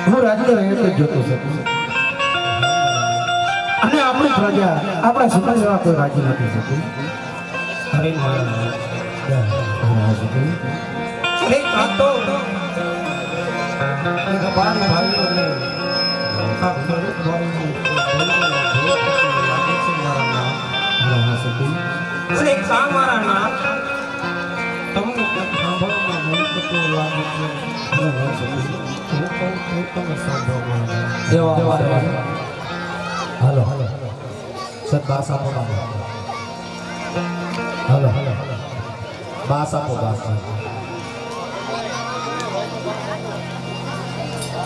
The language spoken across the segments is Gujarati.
હું રાજ્ય રહે તો જોતો શકું અને આપણી પ્રજા આપણા સમાજ એવા કોઈ રાજી નથી શકતું. અરે હાલો સર બાસ આપો હાલો બાસ આપો બાસ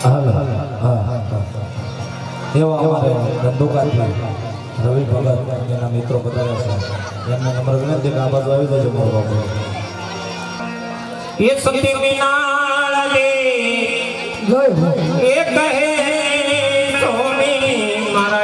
હાલો એવા અમારે ધંધુકાથી રવિ ભગત એના મિત્રો બતાવ્યા છે એમને નંબર વિનંતી કે આ બાજુ આવી જજો મારો બાપુ ये सती मीनाल ले एक कहे सोनी मारा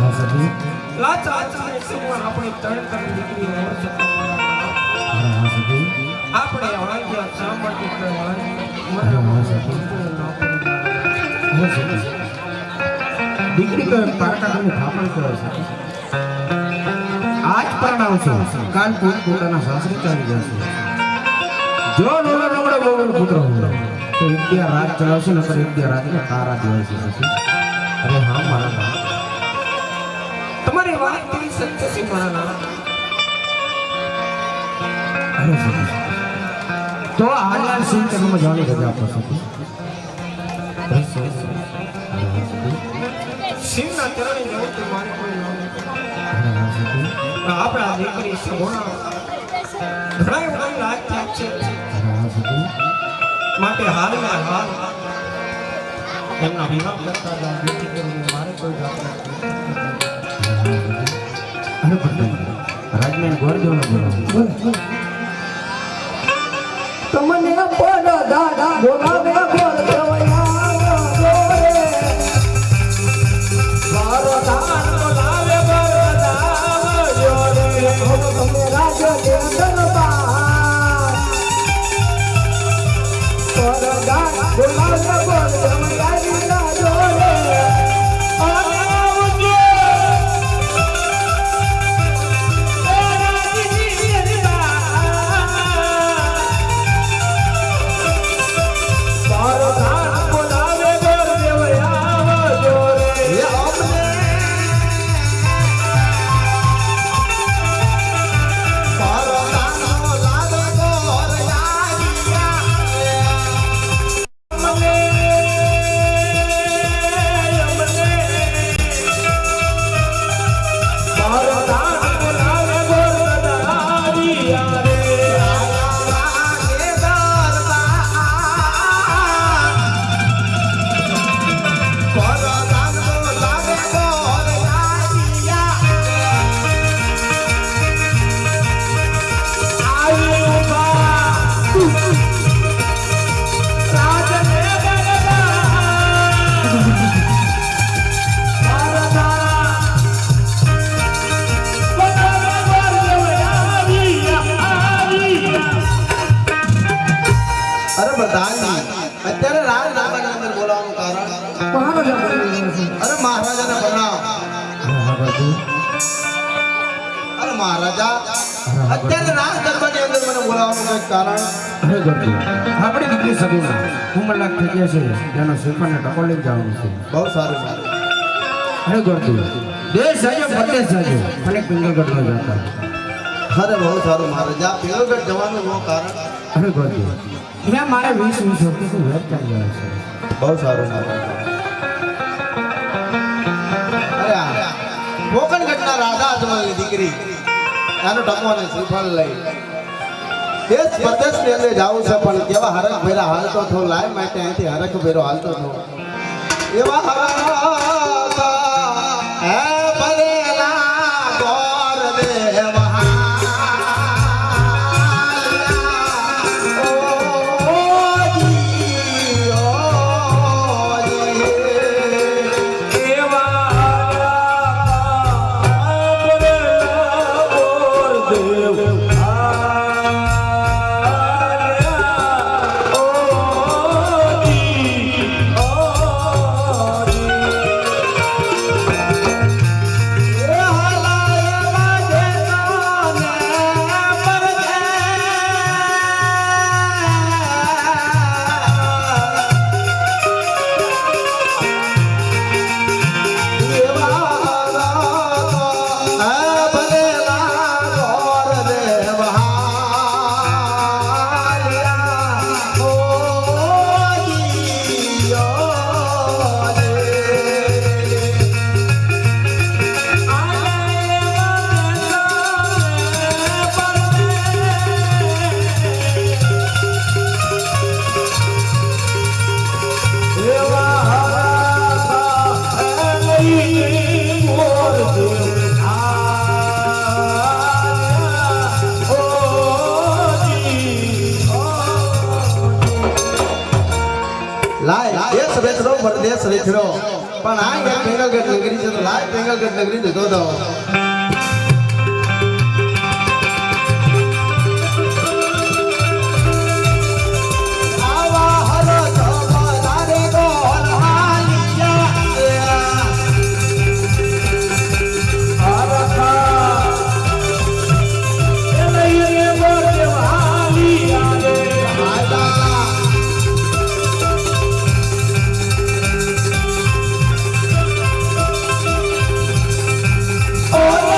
હા સખી લાચા આચાર્ય સમાન આપણી ત્રણ દીકરીઓ વર્ષ હા સખી આપણે વાગ્યા સાંભળતી કહેવાય હા સખી હા સખી દીકરી તો પારકા કરીને થાપણ કરે છે આજ પરણાવશો કાલ પોતાના સાસરે ચાલી જશે જો નોનો નમડો બહુ પુત્ર હોય તો એક દિયા રાત ચલાવશે ને એક દિયા રાતને તારા દેવાય છે સખી અરે હા મારા બા તમારી વાત કેવી સત્ય છે મારા નામ અરે સખી તો હાલ સિંહ તમે જાણી રજા આપો સખી સિંહના ચરણે જવું તો મારે કોઈ નામ હા સખી આપણા દીકરી સગોણા ઘણા ઘણા લાગ થાય છે હા સખી માટે હાલના હાલ એમના વિવાહ કરતા જાઓ જેથી કરીને મારે કોઈ જાત અરે પટેલ રાજમેન ગોર જેવો બોલો તમને પણ દાદા બોલાવે બોલ કવૈયા બોલે ભારતાન બોલાવે બરદાવ જોરે તમે રાજ્ય દેવતા પરદાન બોલાવે બોલ કવૈયા જોરે અરે પ્રધાનજી અત્યારે રાજ દરબારની અંદર બોલાવવાનું કારણ અરે મહારાજાને પ્રણામ હા બાપુ અરે મહારાજા અત્યારે રાજ દરબારની અંદર મને બોલાવવાનું કંઈક કારણ અરે ગોપી આપણી દીકરી સગીના ઉંમરલાયક થઈ ગયા છે તેનો શ્રીફળને ટકોર લઈને જવાનું છે બહુ સારું સારું અરે ગોપી દેશ જાજો પરદેશ જાજો અને પિંગલગઢમાં જતા અરે બહુ સારું મહારાજા પિંગલગઢ જવાનું બહુ કારણ અરે ગોપી ત્યાં મારે 20 વર્ષથી વેર ચાલી રહ્યો છે બહુ સારું મહારાજા અરે આ મોકનગઢના રાધા અજમલની દીકરી એનો ટકો અને શ્રીફળ લઈ દેશ પરદેશની અંદર જાવું છે પણ કેવા હરખ ભેરા હાલતો થો લાય માટે અહીંથી હરખ ભેરો હાલતો થો એવા હરખ હે ભરેલા ગોર દેવા લાય દેશ વેચરો પરદેશ વેચરો પણ આ એક પેંગલગઢ નગરી છે તો લાય પેંગલગઢ નગરી ને જોતો આવા હરો તમારે બોલ હાલિયા હરખા એ નહીં બોલ હાલિયા રે આજા ઓ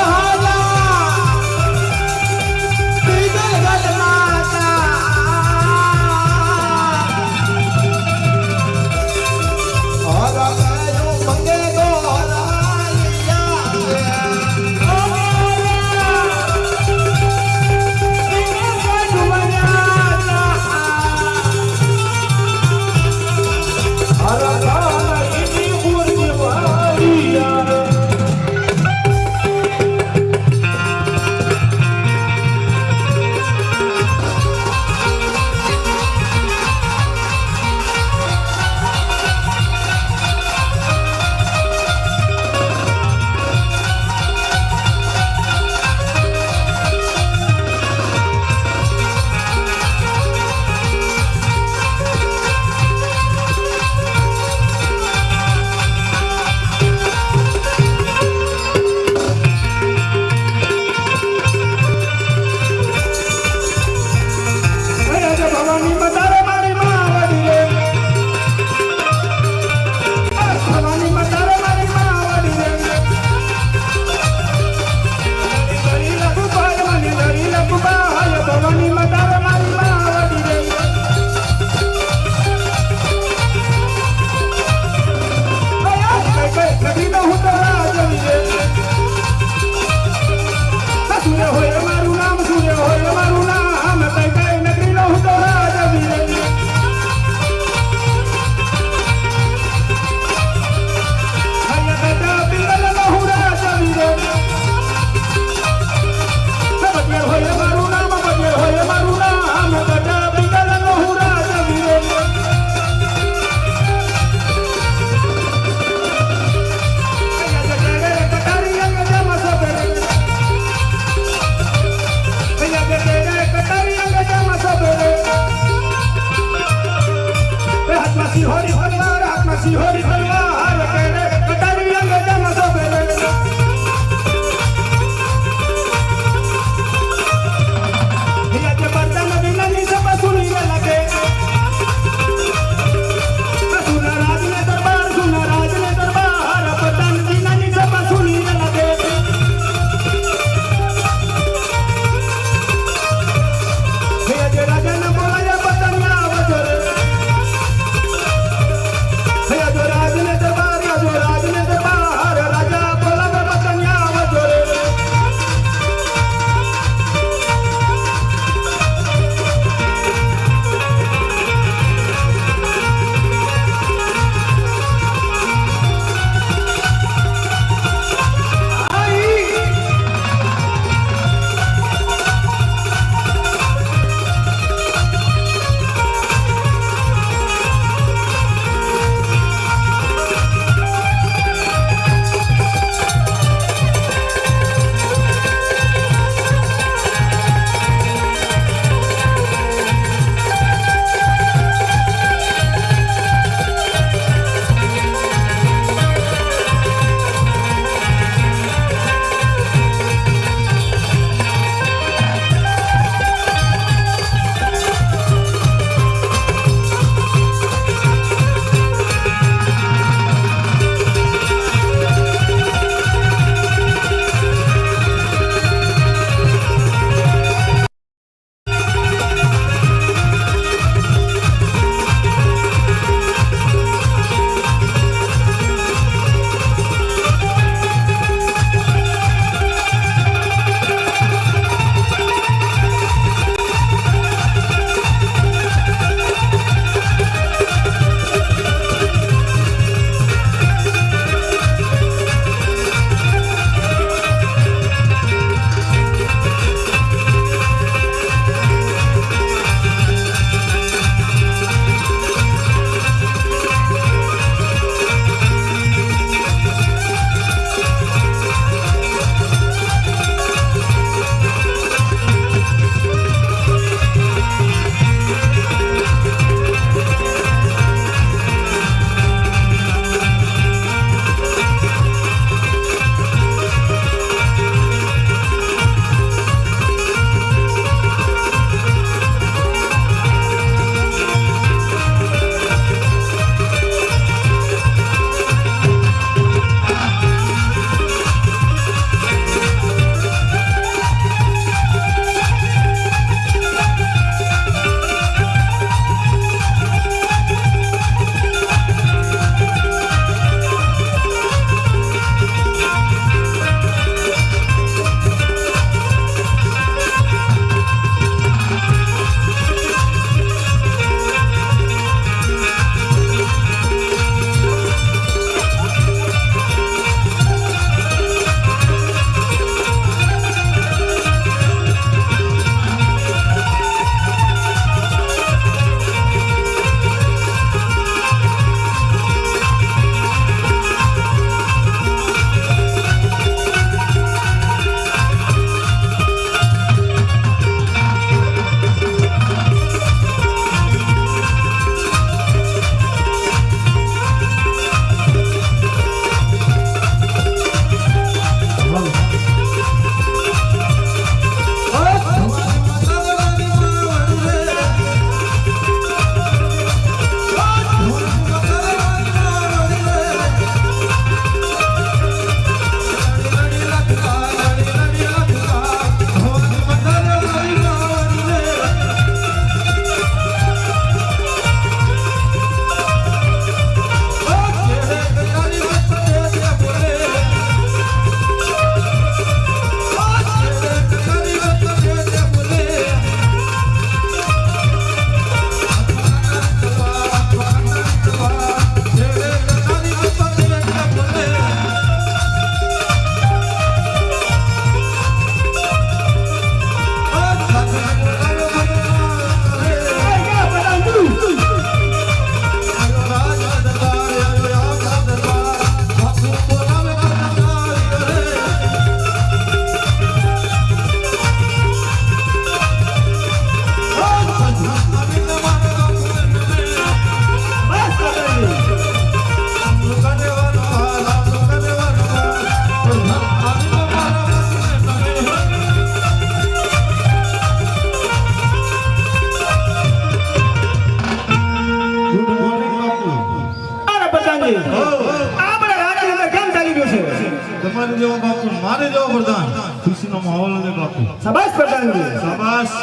જેવો બાપુ મારે જેવો પ્રધાન ખુશીનો માહોલ છે બાપુ શાબાશ પ્રધાનજી શાબાશ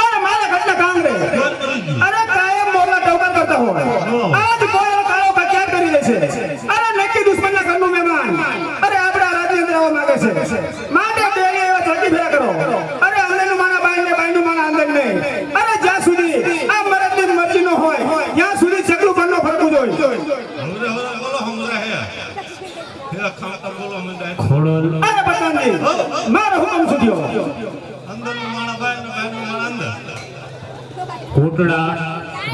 અરે મારા ઘરના કામ રે અરે કાયમ મોરલા ટવકાર કરતા હોય આજ કોઈ કાળો બચાવ કરી લેશે અરે નક્કી દુશ્મનના ઘરનું મહેમાન અરે આપણા રાજ્ય અંદર આવવા માંગે છે માટે બેને એવા છાતી ફેરા કરો અરે અંદરનું માના બાઈનું માના અંદર નહીં અરે જ્યાં સુધી આ મરદની મરજી નો હોય ત્યાં સુધી ચકલું બંનો ફરકવું જોઈએ હમરે બોલો હમરે હે પેલા ખાતા બોલો અમે ખોડલ અરે પ્રધાનજી મારો હુકમ સુધ્યો અંદરનું માણા બાય ને બાયનું માણા અંદર કોટડા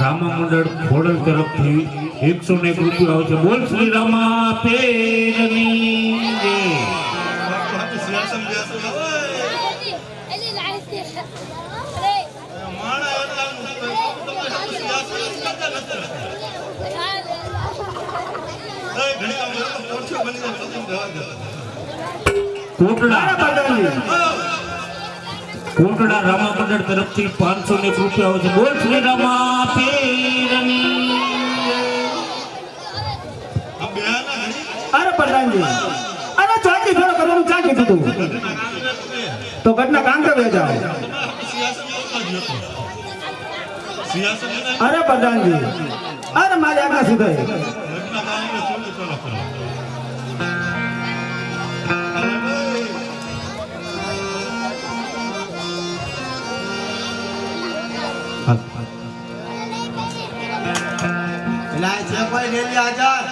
રામા મંડળ ખોડલ તરફથી 101 રૂપિયા આવે છે બોલ શ્રી રામા પેરની જય. બાપુ સિયાસમ જેસો માણા એટલાનું તમે સિયાસમ કરતા નથી ઘણી કામ તો પોછો બની જાય પછી દવા દે કોટડા અરે પ્રધાનજી કોટડા રામા મંડળ તરફથી 501 રૂપિયા આવે છે બોલ શ્રી રામા પેરની જય. આ બેના ઘણી અરે પ્રધાનજી અરે ચાકી ફેરો કરવાનું ચાકી દીધું તો ઘટના કાંકરે બે જાઓ સિયાસમ કરતા જ હતો સિયાસમ અરે પ્રધાનજી અરે મારી આગળ સુધાઈ ઘટના કારણે ચોરી કરો એલા છે કોઈ રેલી આજાદ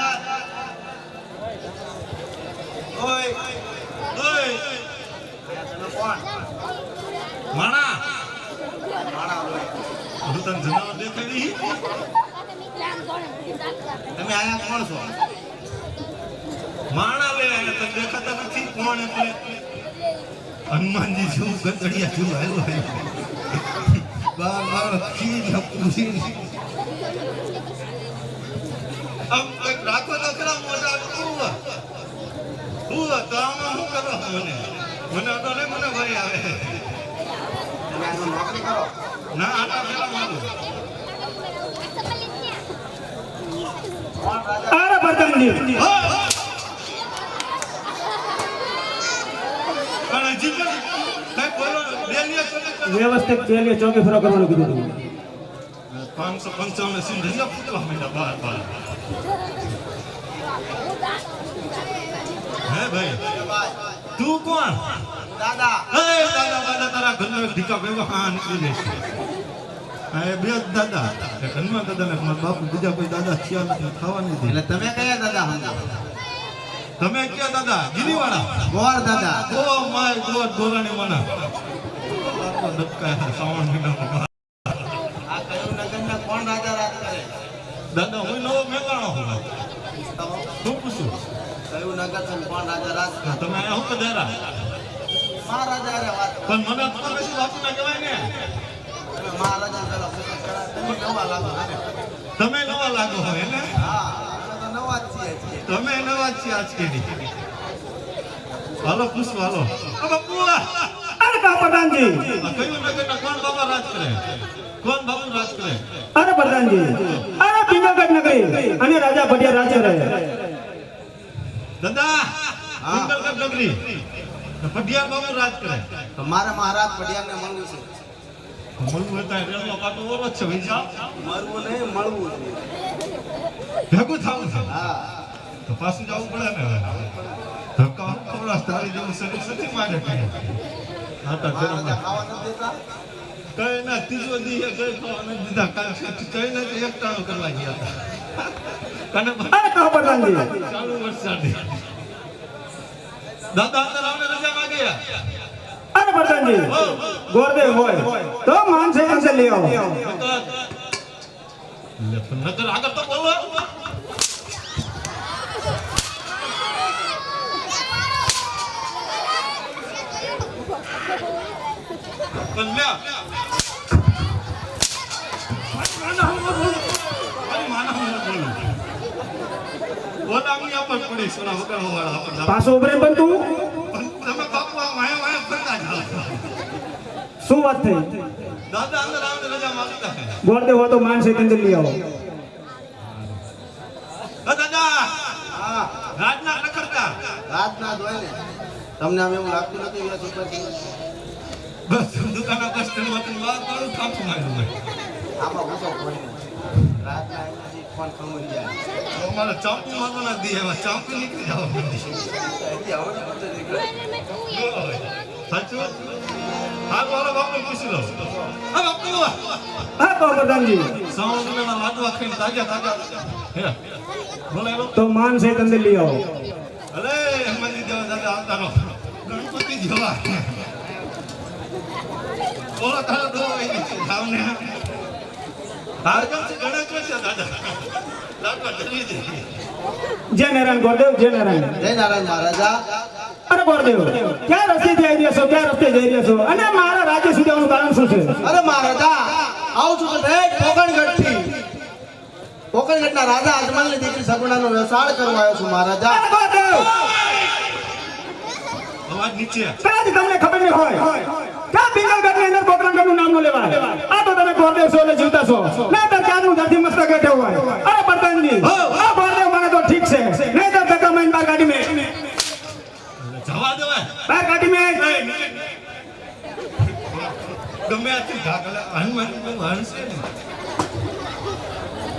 ઓય ઓય કોણ માણા હું તને જનાવર દેખાડી તમે આયા કોણ છો માણા લે અને તને દેખાતા નથી કોણ એટલે હનુમાનજી જેવું ગંધડિયા જેવું આવ્યો બાર બાર ખીર પૂરી આમ કંઈક રાખો તો ખરા મોટા ઉવા તો આમાં શું કરો મને તો નહીં મને ભાઈ આવે તમે આનો નોકરી કરો ના આટા પેલા મારું કોણ રાજા અરે પ્રધાનજી પણ હજી પણ કઈ બોલો ડેલિયા વ્યવસ્થિત પેલી ચોકી ફેરો કરવાનું કીધું હતું 555 સિંધિયા પૂછવા માંડ્યા બાર બાર હે ભાઈ તું કોણ દાદા એ દાદા દાદા તારા ઘરનો એક ઢીકા ભેગો હા નીકળી જઈશ આ એ બે જ દાદા એક હનુમાન દાદા ને મારા બાપુ બીજા કોઈ દાદા થયા નથી થવા નથી એટલે તમે કયા દાદા હંગા તમે ક્યાં દાદા ગિરીવાળા ગોળ દાદા ઓ માય ગોડ ગોરાણી માના બાપુ ડબકાયા શ્રાવણ મહિનામાં આ કયું નગરના કોણ રાજા રાજ કરે દાદા હું નવો મેકાણો હું શું પૂછું કયું નગર છે ને કોણ રાજા રાજ કરે તમે આયા હું પધારા મહારાજા રે વાત પણ મને તમે શું બાપુ ના કહેવાય ને તમે મહારાજા પેલા ફોકસ કરા તમે નવા લાગો તમે નવા લાગો હોય ને હા અમે તો નવા જ છીએ તમે નવા જ છે આજ કેની હાલો પૂછો હાલો બાપુ અરે કા પ્રધાનજી આ કયું નગરના કોણ બાબા રાજ કરે કોણ બાબુ રાજ કરે અરે પ્રધાનજી અરે પિંગલગઢ નગરી અને રાજા ભટિયા રાજ્ય રહે દાદા સિંગલગઢ નગરી પઢિયાર બાબુ રાજ કરે તો મારે મહારાજ પડિયાને મળવું છે મળવું હતા રેલનો કાંટો ઓરો જ છે ભાઈ મળવું નહીં મળવું છે ભેગું થવું છે હા તો પાછું જવું પડે ને હવે ધક્કા ખવડાવ તારી જેવું શરીર નથી મારે કઈ હા તો મહારાજા ખાવા નથી દેતા કઈ ના ત્રીજો દી કઈ ખાવા નથી દીધા કાલ કઈ નથી એક ટાણું કરવા ગયા હતા કને અરે કા પ્રધાનજી ચાલુ વરસાદે દાદા અંદર આવને રજા માંગ્યા અરે પ્રધાનજી ગોરદેવ હોય તો માનસે અંશે લઈ આવો નગર આગળ તો બોલો પણ લ્યા પડી સોના વગાડવા વાળા આપણને. પાછો ઉભરે પણ તું તમે બાપુ આ વાયા વાયા ફરતા જાઓ. શું વાત થઈ દાદા અંદર આવીને રજા માંગતા હે. ગોળદેવ હોય તો માનસે કંજર લઈ આવો દાદા હા રાજના નખરતા રાતના જ હોય ને તમને આમ એવું લાગતું નથી વ્યાસ ઉપરથી? બસ દુકાનના કસ્ટમર હતું વાત મારું કાપું માર્યું મેં. આમાં ગુસ્સો કોઈ નહીં. રાતના આવ્યા પછી ફોન ખમરી જાય. તો મારે ચાંપુ મારવા ના દે એમાં ચાંપુ નીકળી જવા માંડી. હજી હવે જ ગુસ્સો નીકળે. સાચું હા મારા બાપને પૂછી લો હા બાપુ હા કહો પ્રધાનજી. સાવણના લાડવા ખાઈને તાજા હે બોલાય તો માન છે તંદે લઈ આવો. અરે હનુમાનજી દેવા દાદા આવતા રહો ગણપતિ જેવા બોલો તારા દો ભાવને હાર કેમ છે ગણેશ છે દાદા લાડવા ધરી દે જય નારાયણ ગોરદેવ, જય નારાયણ. જય નારાયણ મહારાજા. અરે ગોરદેવ, ક્યાં રસ્તે જઈ રહ્યા છો, ક્યાં રસ્તે જઈ રહ્યા છો, અને મારા રાજ્ય સુધી આવવાનું કારણ શું છે? અરે મહારાજા આવું છું કે પોકણગઢથી પોકણગઢના રાજા અજમલની દીકરી સગુણાનો વ્યવસાય કરવા આવ્યો છું મહારાજા. અરે ગોરદેવ, અવાજ નીચે કદાચ તમને ખબર નહીં હોય ક્યાં પિંગલગઢની અંદર પોકરણગઢનું નામ ન લેવાય. આ તો તમે ગોરદેવ છો એટલે જીવતા છો, નહીંતર ક્યાંનું ધરતી મસ્તક બેઠે હોય. અરે પ્રધાનજી, આ ગોરદેવ મને તો ઠીક છે, નહીંતર ધક્કા મારીને બહાર કાઢી મેં. જવા દેવાય બહાર કાઢી મેં. ગમે આથી ઢાકલા હનુમાન હણશે ને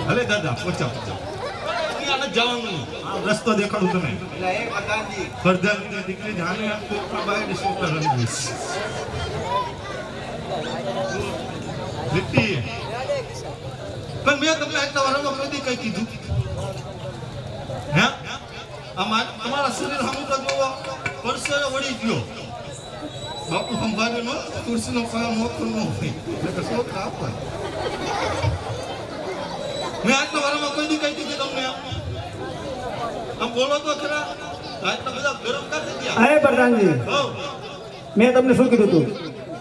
ભલે દાદા પહોંચા ત્યાં જવાનું આ રસ્તો દેખાડું તમે એટલે એ પ્રધાનજી પ્રધાનની દીકરી જાણે આમ કોકના બાયડે છોકરા રંગીશ લીટી પણ મેં તમને આટલા વારમાં કદી કઈ કીધું હે આ તમારા શરીર સામે તો જોવો પરસેવો વળી ગયો બાપુ સંભાળે નો ખુરશીનો પાયો મોકલો ન હોય એટલે છોકરા આપવા મેં આટલા વારમાં કોઈ દી કઈ કીધું તમને આમ બોલો તો ખરા આટલા બધા ગરમ કા થઈ ગયા અરે પ્રધાનજી, હો મેં તમને શું કીધું તું?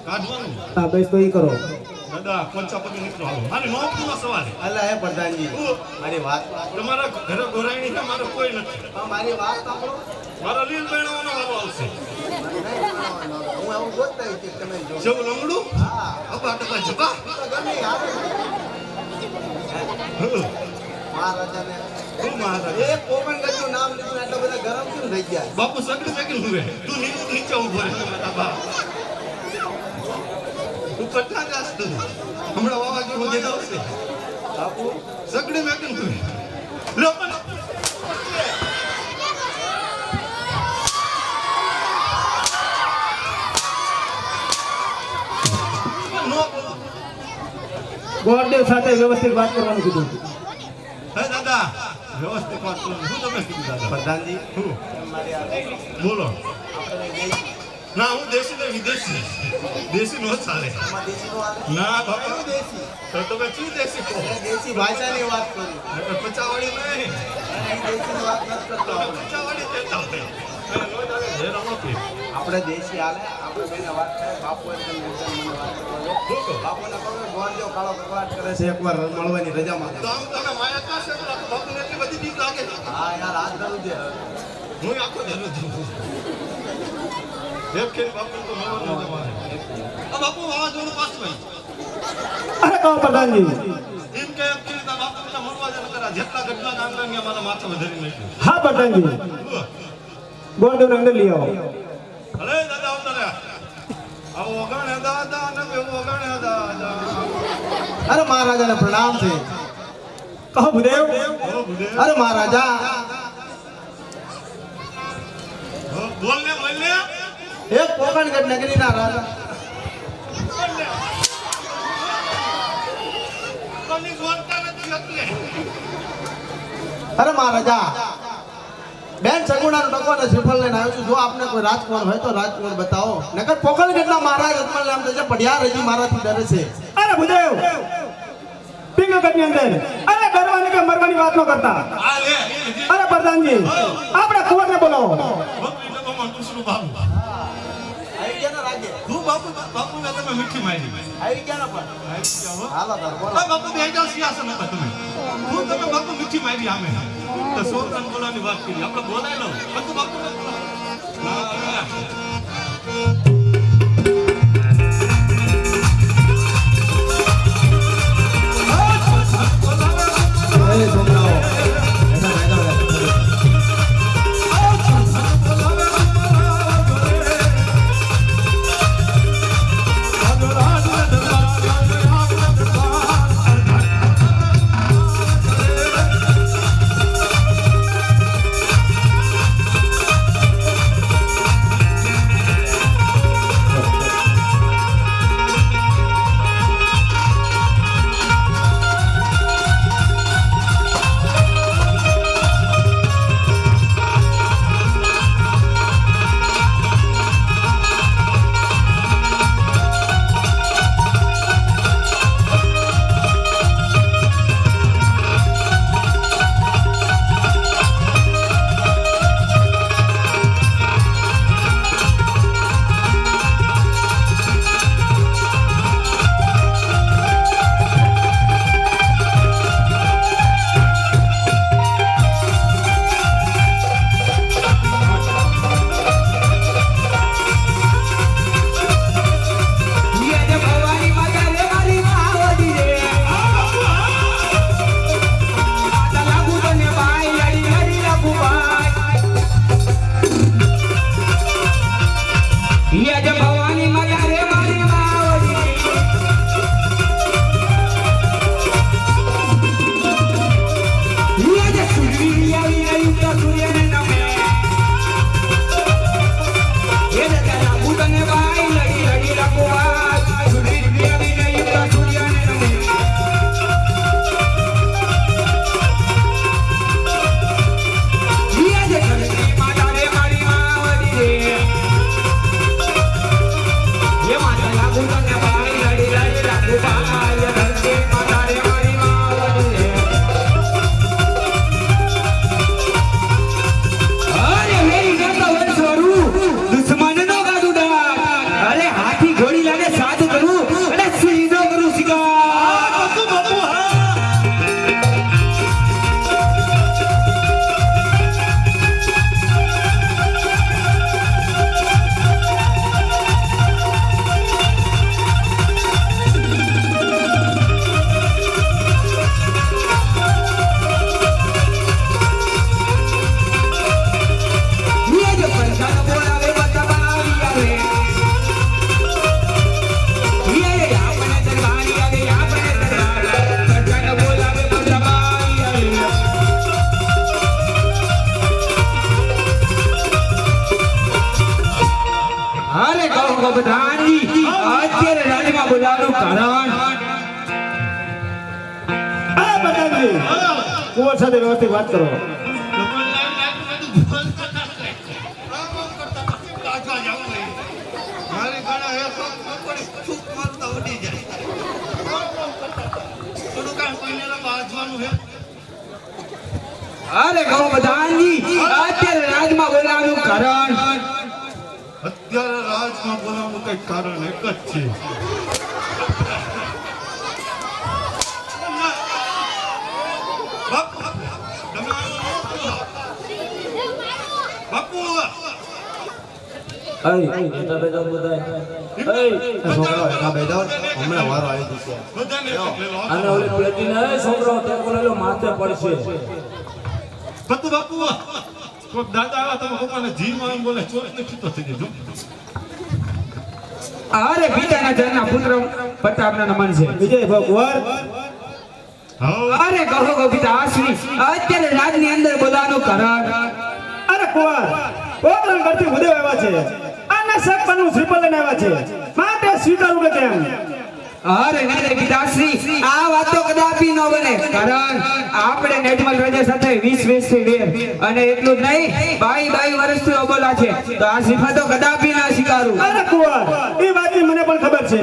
કાઢવાનું હા બસ તો એ કરો. દાદા પંચા પગે નીકળો હાલો મારી નોકરીનો સવાલ છે. અલ્લા હે પ્રધાનજી મારી વાત તમારા ઘરે ગોરાણી છે મારો કોઈ નથી મારી વાત સાંભળો. મારો લીલ બેણવાનો વારો આવશે હું એવું ગોતતા હોય કે તમે જો જેવું લંગડું હા અબા ટબા જબા ગમે હાલો. મહારાજાને તું મહારાજ એ પોકણગઢનું નામ લીધું એટલે બધા ગરમ કેમ થઈ ગયા? બાપુ સગડી મેકીને હુવે તું નીચે ઉભો રહે મારા બા તું કટલા જાસ તું હમણાં વાવાઝોડું વધે આવશે બાપુ સગડી મેકીને હુવે લો પણ નો ગોરદેવ સાથે વ્યવસ્થિત વાત કરવાનું કીધું. હે દાદા વ્યવસ્થિત વાત કરો શું તમે કીધું દાદા પ્રધાનજી હું મારી આ બોલો આપણે દેશી ના હું દેશી ને વિદેશી દેશી નો ચાલે દેશીનો આવે ના બાપા દેશી તો તમે શું દેશી કહો દેશી ભાષાની વાત કરું. પચાવાળી નહીં દેશીની વાત નથી કરતો તમે આપણે. પચાવાળી કહેતા હોય આપણે દેશી હાલે આપણે બેને વાત કરે બાપુ એકદમ નિર્જન મને વાત કરવા દો. બાપુને કહો કે ગોરદેવ કાળો કકળાટ કરે છે એકવાર મળવાની રજા માંગે તો આમ તમે માયા કાશે બાપુને એટલી બધી બીક લાગે છે હા યાર હાથ ધરું છે હું આખો ધરો છું એક ખેલ બાપુ તો મળવાનું જ મારે આ બાપુ વાવાઝોડું પાછું ભાઈ અરે કહો પ્રધાનજી. એમ કે એમ કરી બાપુ ને મળવા જ નકરા જેટલા ગઢના ગાંગરાંગિયા મારા માથા વધારી નાખ્યું હા પ્રધાનજી, ગોરદેવને અંદર લઈ આવો. અરે દાદા આવતા રહ્યા આવો ઓગણે દાદા ને બે ઓગણે દાદા અરે મહારાજાને પ્રણામ છે. કહો ભૂદેવ. ઓ બુડે અરે મહારાજા બોલ ને એક પોકણગઢ નગરીના રાજા કોની બોલતા નથી એટલે અરે મહારાજા બેન સગુણાનો ટકો અને શ્રીફળ લઈને આવ્યો છું. જો આપને કોઈ રાજકુમાર હોય તો રાજકુમાર બતાવો. નકર પોકણગઢના મહારાજ અજમલ નામ છે પડિયાર હજી મારાથી ડરે છે. અરે ભૂદેવ, પિંગલગઢની અંદર અરે ડરવાની કે મરવાની વાત ન કરતા. આ લે અરે પ્રધાનજી, આપણે કુંવરને બોલાવો. બકરી તો મન તુસરું બાબુ આવી ગયા ને રાજ્ય હું બાપુ બાપુ ને તમે મીઠી મારી આવી ગયા ને પણ હાલો તાર બોલો આ બાપુ બે જાવ સિયાસન હતા તમે હું તમે બાપુ મીઠી મારી આમે તો સોતન બોલાની વાત કરી આપણે બોલાય લો બધું બાપુ ને બોલાવો. છોકરાઓ ये जब भवानी माता रे मारी मावली ये जब सूर्य आई आई तो सूर्य ने नमे ये जब बुदने भाई लगी लगी रखवा सूर्य आई आई तो सूर्य ने नमे ये जब धरती माता रे मारी मावली रे ये माता ला बुदने भाई लगी लगी रखवा ये धरती माता रे मारी मावली रे अरे मेरी जनता वंशवरू दुश्मन नो का दुडा अरे हाथी घोड़ी लागे साथ करू अरे सीधो करू शिकार બાપુ બાપુ હા ये जो पंचान बोलावे बताबारी आवे ये अपने दरबारी आवे अपने दरबार पंचान बोलावे बताबारी आवे अरे कहूँ को बधानी आज तेरे राज्य में बुलारू कारण આ પ્રધાનજી કુંવર સાથે વ્યવસ્થિત વાત કરો મારી ગાડા હે તો પડી છૂક મારતા ઉડી જાય થોડું કામ કોઈને બાજવાનું હે अरे कहूँ बधानी आज तेरे राज्य में बुलारू कारण અત્યારે રાજમાં બોલાવવાનું કઈ કારણ એક જ છે બાપુ બાપુ છોકરા એના બેઠા હમણાં વારો આવી જશે બધાને અને ઓલી પેટીને છોકરો ટેકો લેલો માથે પડશે બાપુ બાપુ કોક દાદા આવ્યા તમે પપ્પાને જીમાં એમ બોલે ચોર ને ખીતો થઈ ગયો अरे पिताના જનના પુત્ર પ્રતાપના નમન છે વિજય કુંવર હા અરે કહો ગો પિતા શ્રી અત્યારે રાજની અંદર બોલાવાનું કારણ અરે કુંવર પોકરણ કરતી ઉદય આવ્યા છે અને સપનું શ્રીફળ લઈને આવ્યા છે માટે સ્વીકારું કે કેમ અરે નહીં પિતાશ્રી આ વાત તો કદાપી ન બને કારણ આપણે નેટમલ રાજા સાથે 20 થી વેર અને એટલું જ નહીં 22 વર્ષથી અબોલા છે તો આ શ્રીફળ તો કદાપી ના સ્વીકારું અરે કુંવર એ વાતની મને પણ ખબર છે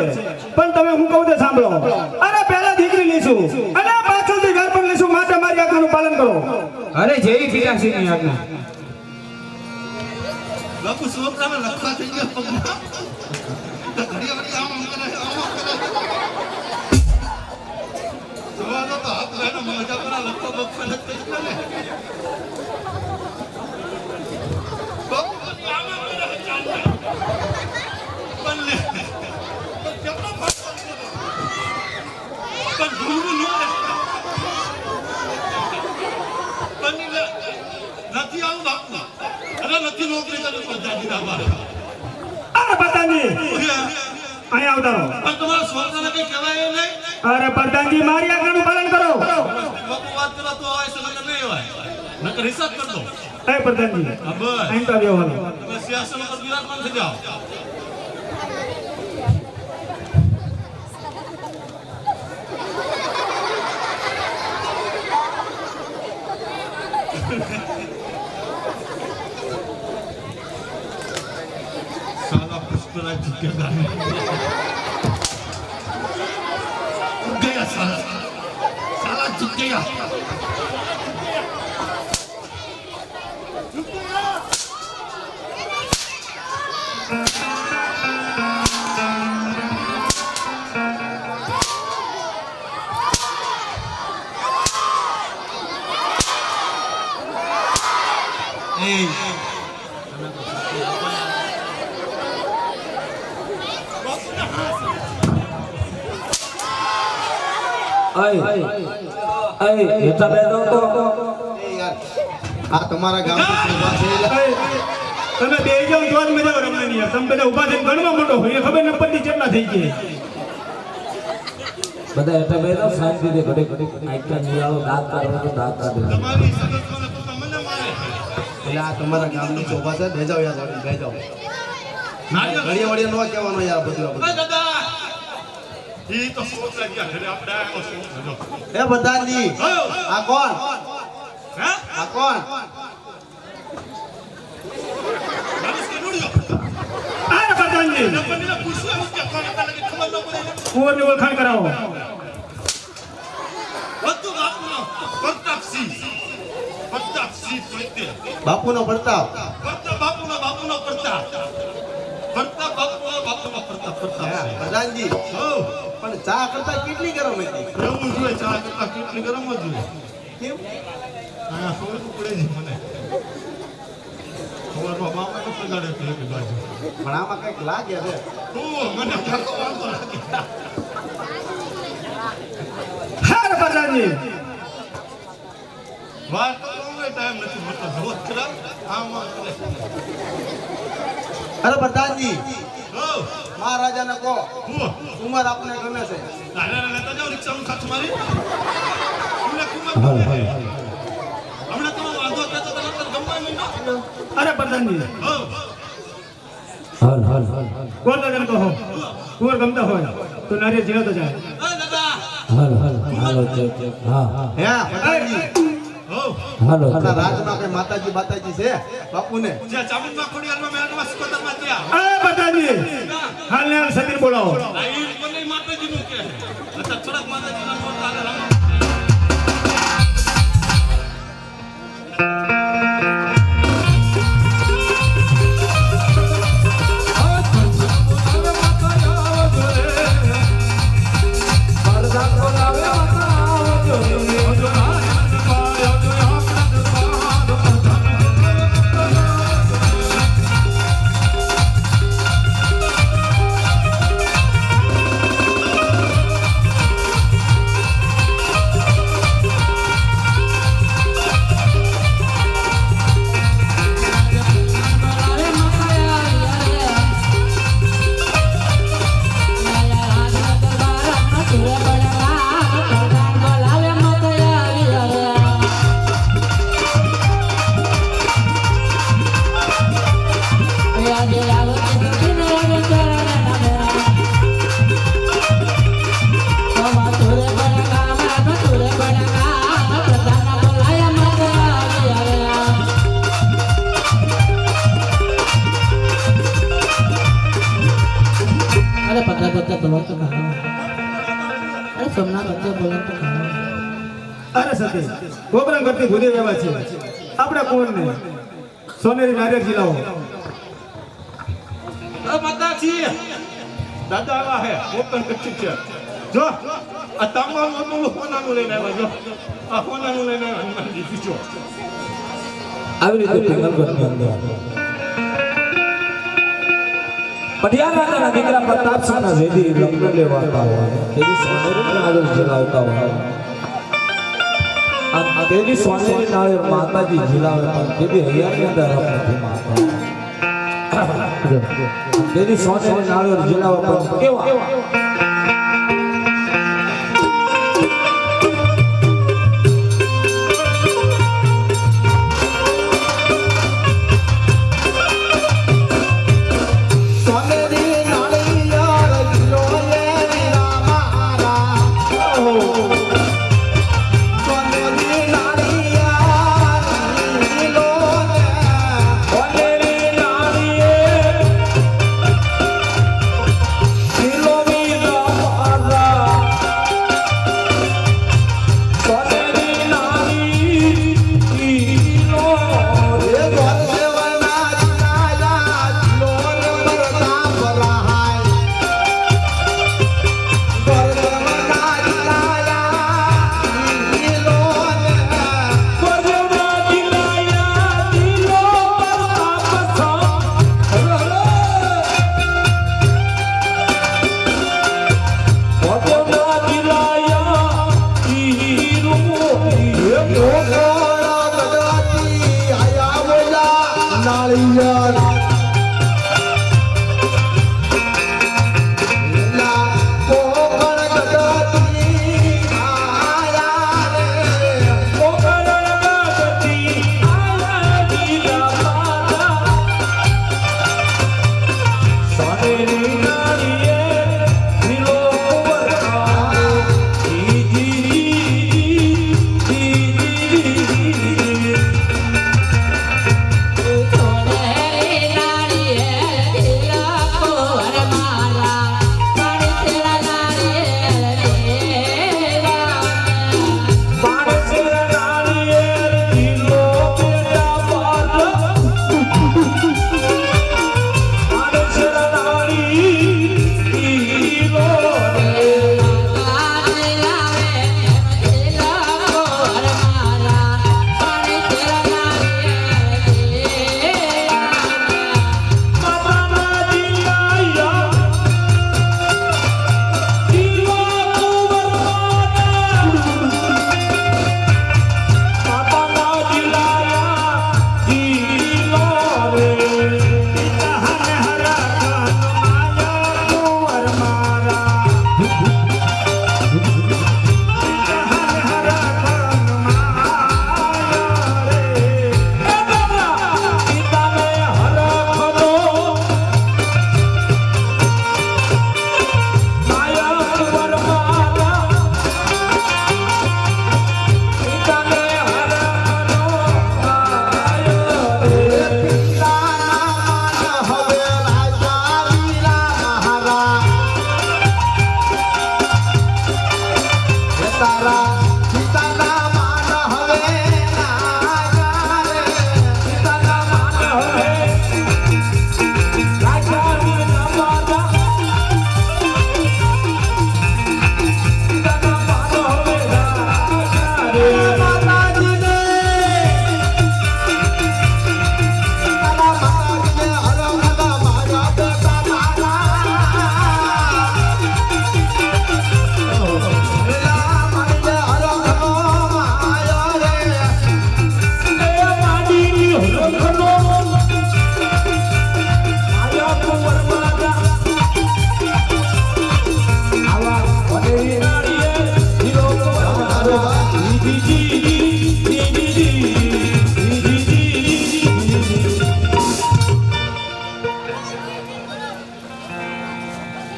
પણ તમે હું કહું તે સાંભળો અરે પહેલા દીકરી લઈશું અને પાછળથી ઘર પણ લઈશું માટે મારી આજ્ઞાનું પાલન કરો અરે જેવી પિતાશ્રીની આજ્ઞા બાપુ છોકરાને લખવા થઈ ગયા પગમાં તો ઘડિયા વળી આમ કરે જોવાનો તો હાથ લઈને મજા પર લખવા બખવા નથી કરે બાપુ આમ કરે પણ લે કેટલો ફાટો પણ ભૂલવું ન પણ લે નથી આવું બાપુ અરે નથી નોકરી કરી બધા દીધા બાર અરે પ્રધાનજી અહીંયા આવતા રહો પણ તમારા છોકરાને કઈ કહેવાય નહીં અરે પ્રધાનજી મારી આજ્ઞાનું પાલન કરો બાપુ વાત કરવા તો આવે છે નકર નહીં હોય નકર હિસાબ કર દો એ પ્રધાનજી હા બસ અહીં તો આવ્યો હાલો તમે સિંહાસન પર વિરાજમાન થઈ જાઓ साला पुष्पराज झुकेगा गया साला साला झुक गया એ યાર આ તમારા ગામથી સેવા છે તમે બે જાવ તો જ મજા આવે રમવાની યાર. તમે બધા ઊભા થઈને ગણવા માંડો હોય ખબર ન પડતી કેટલા થઈ ગયા. બધા એટલે બેનો શાંતિ દે ઘડી ઘડી આઈકા નિયાળો દાંત કાઢો તો દાંત કાઢે. તમારી સગતમાં તો તમને મારે એટલે આ તમારા ગામની શોભા છે બેજાવ યાર જોડી બેજાવ નારિયેળ ઘડીએ વળીએ નો કહેવાનો યાર બધું આ એ બધું. દાદા ઈ તો સોચ લાગ્યા ઘરે આપણે આવો સોચ જો એ બધાજી આ કોણ હે આ કોણ માણસ કે ડોડ્યો આ પ્રધાનજી નંબરને પૂછ્યું હું કે કોણ હતા લગે ખબર ન પડે કુંવરની ઓળખાણ કરાવો. બધું બાપુનો પ્રતાપસિંહ પ્રત્યે બાપુનો પ્રતાપ પ્રતાપ બાપુનો પ્રતાપ પ્રતાપ પ્રધાનજી હો પણ ચા કરતા કેટલી ગરમ હતી એવું જોઈએ ચા કરતા કેટલી ગરમ જ જોઈએ કેમ હા ખબર તો પડે છે મને ખબર બાપા તો પગાડે છે એક બાજુ પણ આમાં કઈક લાગે છે ઓ મને ખાતો વાંધો લાગે હા પ્રધાનજી વાત તો કોઈ ટાઈમ નથી મળતો જોત ખરા આમાં અરે પ્રધાનજી હો મહારાજાને કહો હું ઉંમર આપને ગમે છે નાના લેતા જાઓ રિક્ષાનું ખાતું મારી તમને કુમાર હાલ હાલ હમણાં તમે વાંધો કરતો તો નંતર ગમવા માંડો અરે પ્રધાનજી હો હાલ હાલ હાલ કોણ દાદાને કહો કુંવર ગમતા હોય તો નારિયેળ જીવતો જાય. દાદા હાલ હાલ હાલો હા હા હે પ્રધાનજી હો હાલો આપણા રાજમાં કઈ માતાજી છે બાપુને જ્યાં ચામુંડમાં ખોડી હાલમાં મેં આગળ સિકોતરમાં ત્યાં આ પ્રધાનજી હાલ ને હાલ સતીર બોલાવો. આ ઈ મને માતાજીનું કે અથવા થોડાક માતાજીના મોત આલે રામ અરે સતી કોબરા કરતી ભૂલી રહેવા છે આપણા કુંવરને સોનેરી નારિયેળ જીલાવો. માતાજી દાદા આવા હે ઓપન કચ્છી છે જો આ તમામ ઓલું હોનાનું લઈને આવ્યા જો આ હોનાનું લઈને હનુમાનજી પીછો આવી રીતે પિંગલગઢની અંદર પટિયાર રાજાના દીકરા પ્રતાપસિંહના જેદી લગ્ન લેવાતા હોય તેની સોનેરી નાળિયેર ઝીલાવતા હોય આ તેની સોનેરી નાળિયેર માતાજી ઝીલાવે પણ તેની હૈયાની અંદર હક નથી માતા તેની સોનેરી નાળિયેર ઝીલાવે પણ કેવા Hello,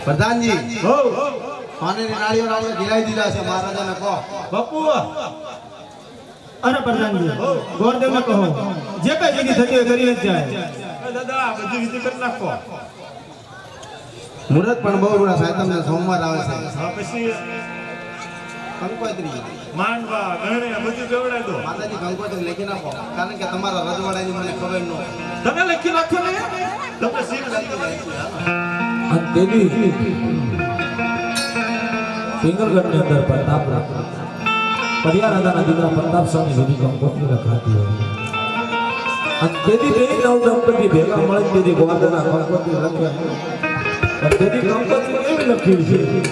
પ્રધાનજી પાણીની નાળીઓ ગિરાઈ દીધા છે મહારાજાને કહો. બાપુ અરે પ્રધાનજી ગોરદેવને કહો જે કઈ વિધિ થતી હોય કરી જ જાય. દાદા બધી વિધિ કરી નાખો. મુહૂર્ત પણ બહુ રૂડા સાહેબ તમને સોમવાર આવે છે. હા, પછી કંકોત્રી માંડવા ગણે બધું ગવડાવી દો. માતાજી કંકોત્રી લખી નાખો કારણ કે તમારા રજવાડાની મને ખબર ન હોય. તમે લખી નાખો ને તમે શીખ લાગી જાય. અને તેની સિંગરગઢની અંદર પ્રતાપ પરિયા રાજાના દીકરા પ્રતાપ સ્વામી વિધિ કંકોત્રી લખાતી હોય અને તેથી બે નવ દંપતી ભેગા મળી તેથી ગોવાના કંકોત્રી લખ્યા અને તેથી કંકોત્રી કેવી લખી છે તું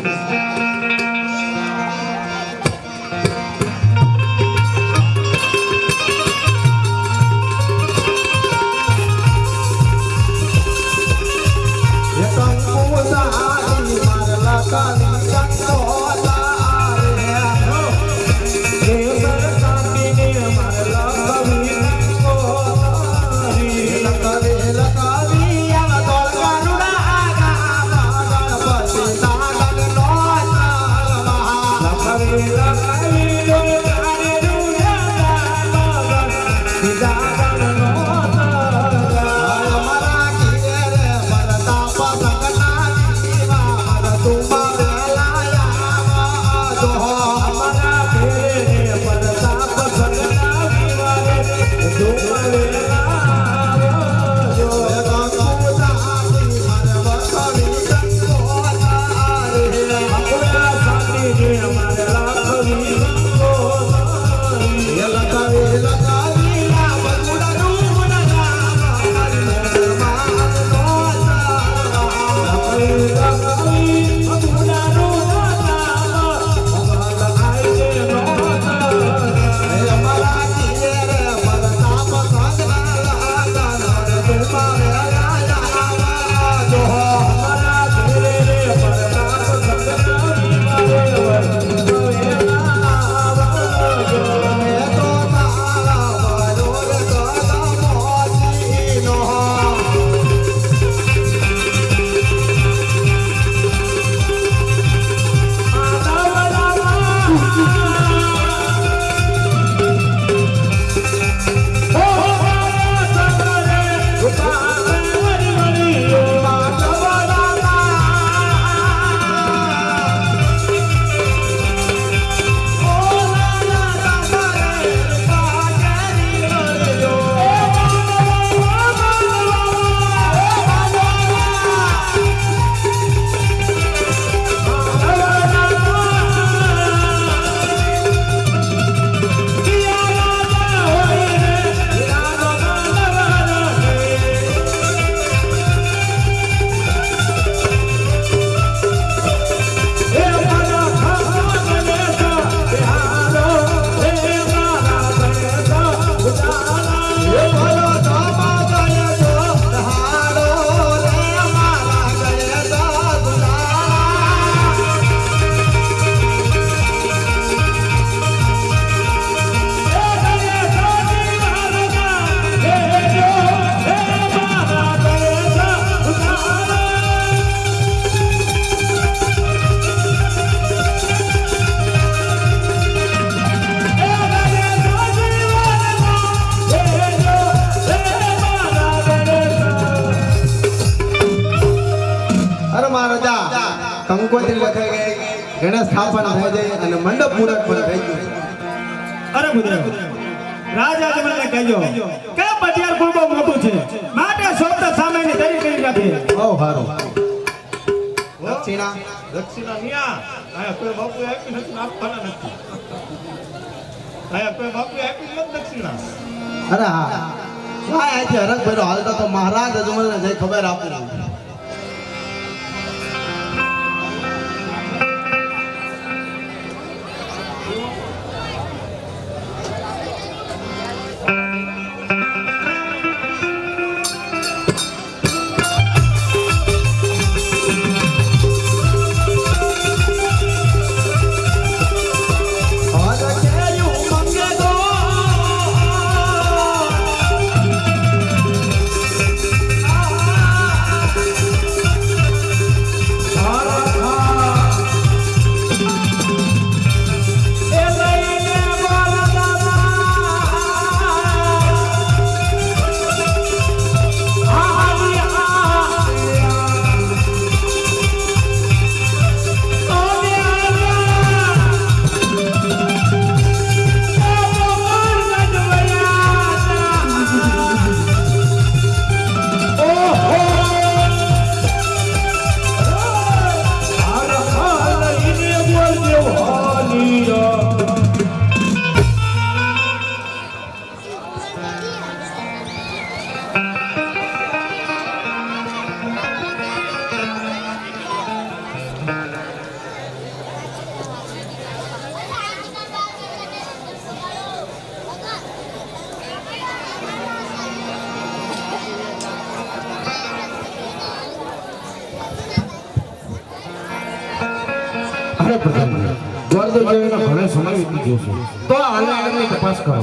અરે મહારાજા કંકોત્રી લખાઈ ગઈ, ગણેશ સ્થાપન થઈ જાય અને મંડપ મુહૂર્ત પણ થઈ ગયું. અરે ગુજરાત રાજા જમણને કહેજો કે પટિયાર કુળ બહુ મોટું છે, માટે શબ્દ સામેની તરી કરી રાખી. બહુ સારું. દક્ષિણા દક્ષિણા ન્યા આયા કોઈ બાપુ આપી નથી ને આપવાના નથી. આયા કોઈ બાપુ આપી નથી દક્ષિણા. અરે હા અહીંથી હરખ ભર્યો હાલતા તો મહારાજ અજમલને જઈ ખબર આપું. અરે પ્રધાનજી, દ્વારદેવ જેવીનો ઘણો સમય વીતી ગયો છે, તો આ હાલની તપાસ કરો.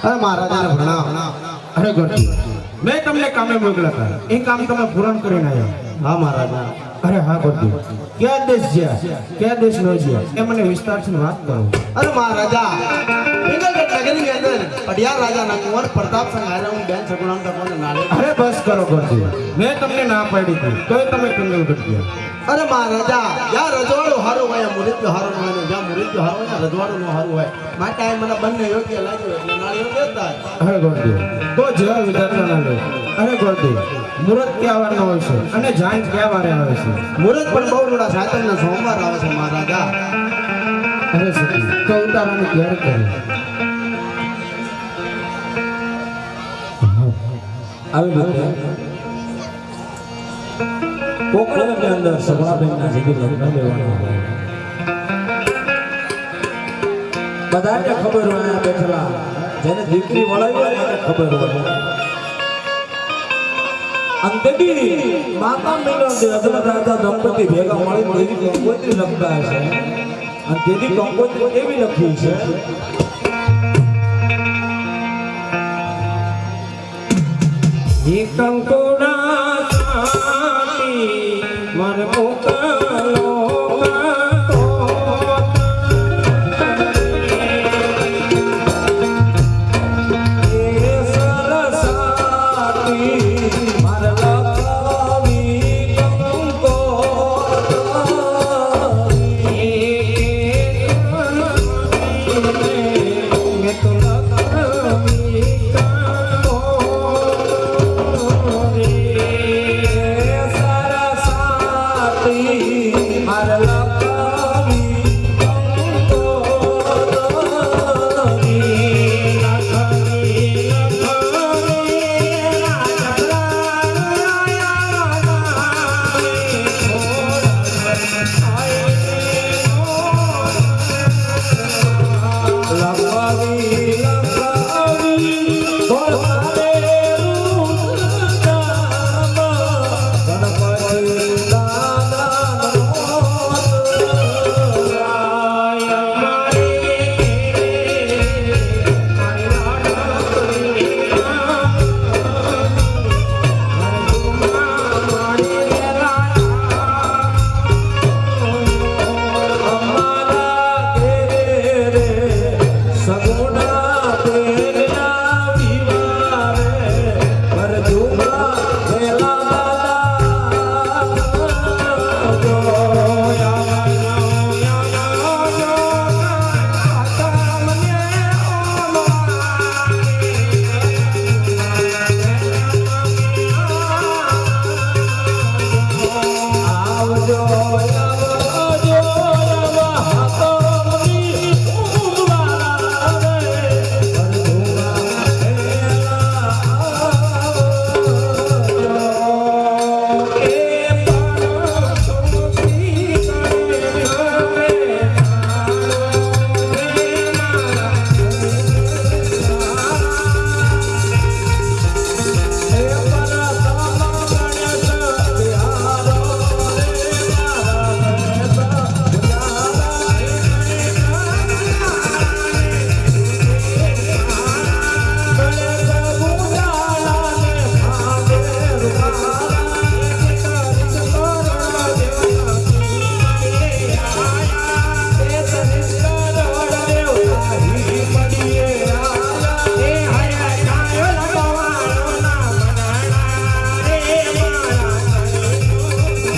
અરે મહારાજાને ભણાવ. અરે ગોરજી, મેં તમને કામે મોકલ્યા હતા, એ કામ તમે પૂર્ણ કરીને આવ્યા. હા મહારાજા. અરે હા ગોરજી, ક્યાં દેશ જ્યાં ક્યાં દેશ ન જ્યાં એ મને વિસ્તારથી વાત કરો. અરે મહારાજા પિંગલગઢ નગરીની અંદર પટિયાર રાજાના કુંવર પ્રતાપસિંહ હારે હું બેન સગુણામ તકોને નાળે. અરે બસ કરો ગોરજી, મેં તમને ના પાડી હતી તોય તમે પિંગલગઢ ગયા. અરે મહારાજા જ્યાં રજવાડું હારું હોય મૃત્યુ હારું ન હોય ને જ્યાં મૃત્યુ હારું હોય ને રજવાડું નું હારું હોય, માટે આ મને બંને યોગ્ય લાગ્યું એટલે નાળીઓ દેતા. અરે ગોરજી, તો જેવા વિચારતા ના લો. અરે ગોરજી, મુહૂર્ત ક્યાં વારનો હોય છે અને જાન ક્યાં વારે આવે છે? મુહૂર્ત પણ બહુ રૂડા સાતમના સોમવાર આવે છે મહારાજા. અરે સખી, તો ઉતારાની ક્યારે કરે? આવી રીતે પોકરણની અંદર સભાબેનના જગી લગ્ન લેવાના હોય. બધાને ખબર હોય આ બેઠેલા જેને દીકરી વળાવી હોય એને ખબર હોય. અંતેથી માતા મહિનો અજમલ રાજા દંપતી ભેગા મળી દેવી કંકોત્રી લખતા હશે, અને દેવી કંકોત્રી એવી લખી છે એ કંકોડા સાથી મર મોકલો સરસાતી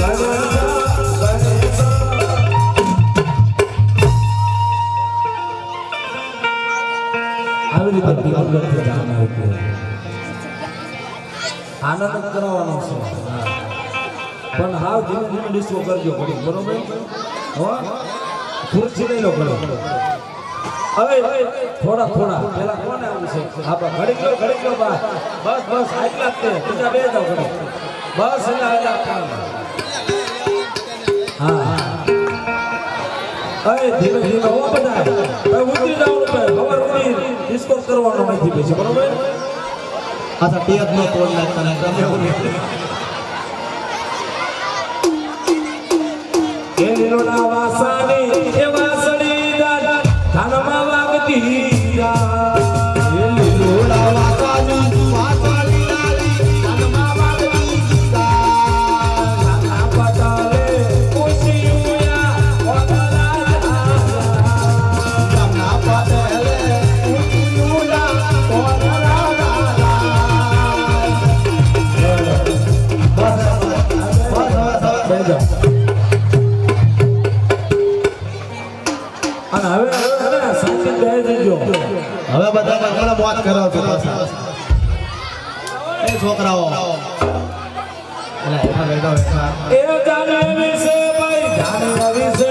આવી રીતે દિલગતથી જાણ આવી આનંદ કરવાનો છે પણ હાવ ધીમે ધીમે ડિસ્કો કરજો ઘડી બરોબર હો ખુરશી લઈ લો ઘડી હવે થોડા થોડા પેલા કોને આવું છે હા બસ ઘડી લો બસ બસ આટલા જ તે બીજા બે જાવ ઘડી બસ આટલા હા અરે ધીમે ધીમે હો બધા હવે ઉતરી જવાનું છે ખબર ઉતરી ડિસ્કો કરવાનો નથી પછી બરોબર આ તો ટેપ નો તોડ નાખતા ને ગમે એવું નહીં એ લીલોડા વાસાની એ વાસળી દાદા ધાનમાં વાગતી એ લીલોડા વાસાની વાસળી દાદી ધાનમાં વાગતી નાના પટાલે ખુશીયા ઓદરા નાના પટાલે ખુશીયા ઓદરા બેજો અને હવે સાચી બેસી જો હવે બધા બગડા મોત કરો છો પાછા એ છોકરાઓ એલા એઠા બેઠા એ જાને વિશે ભાઈ જાને વિશે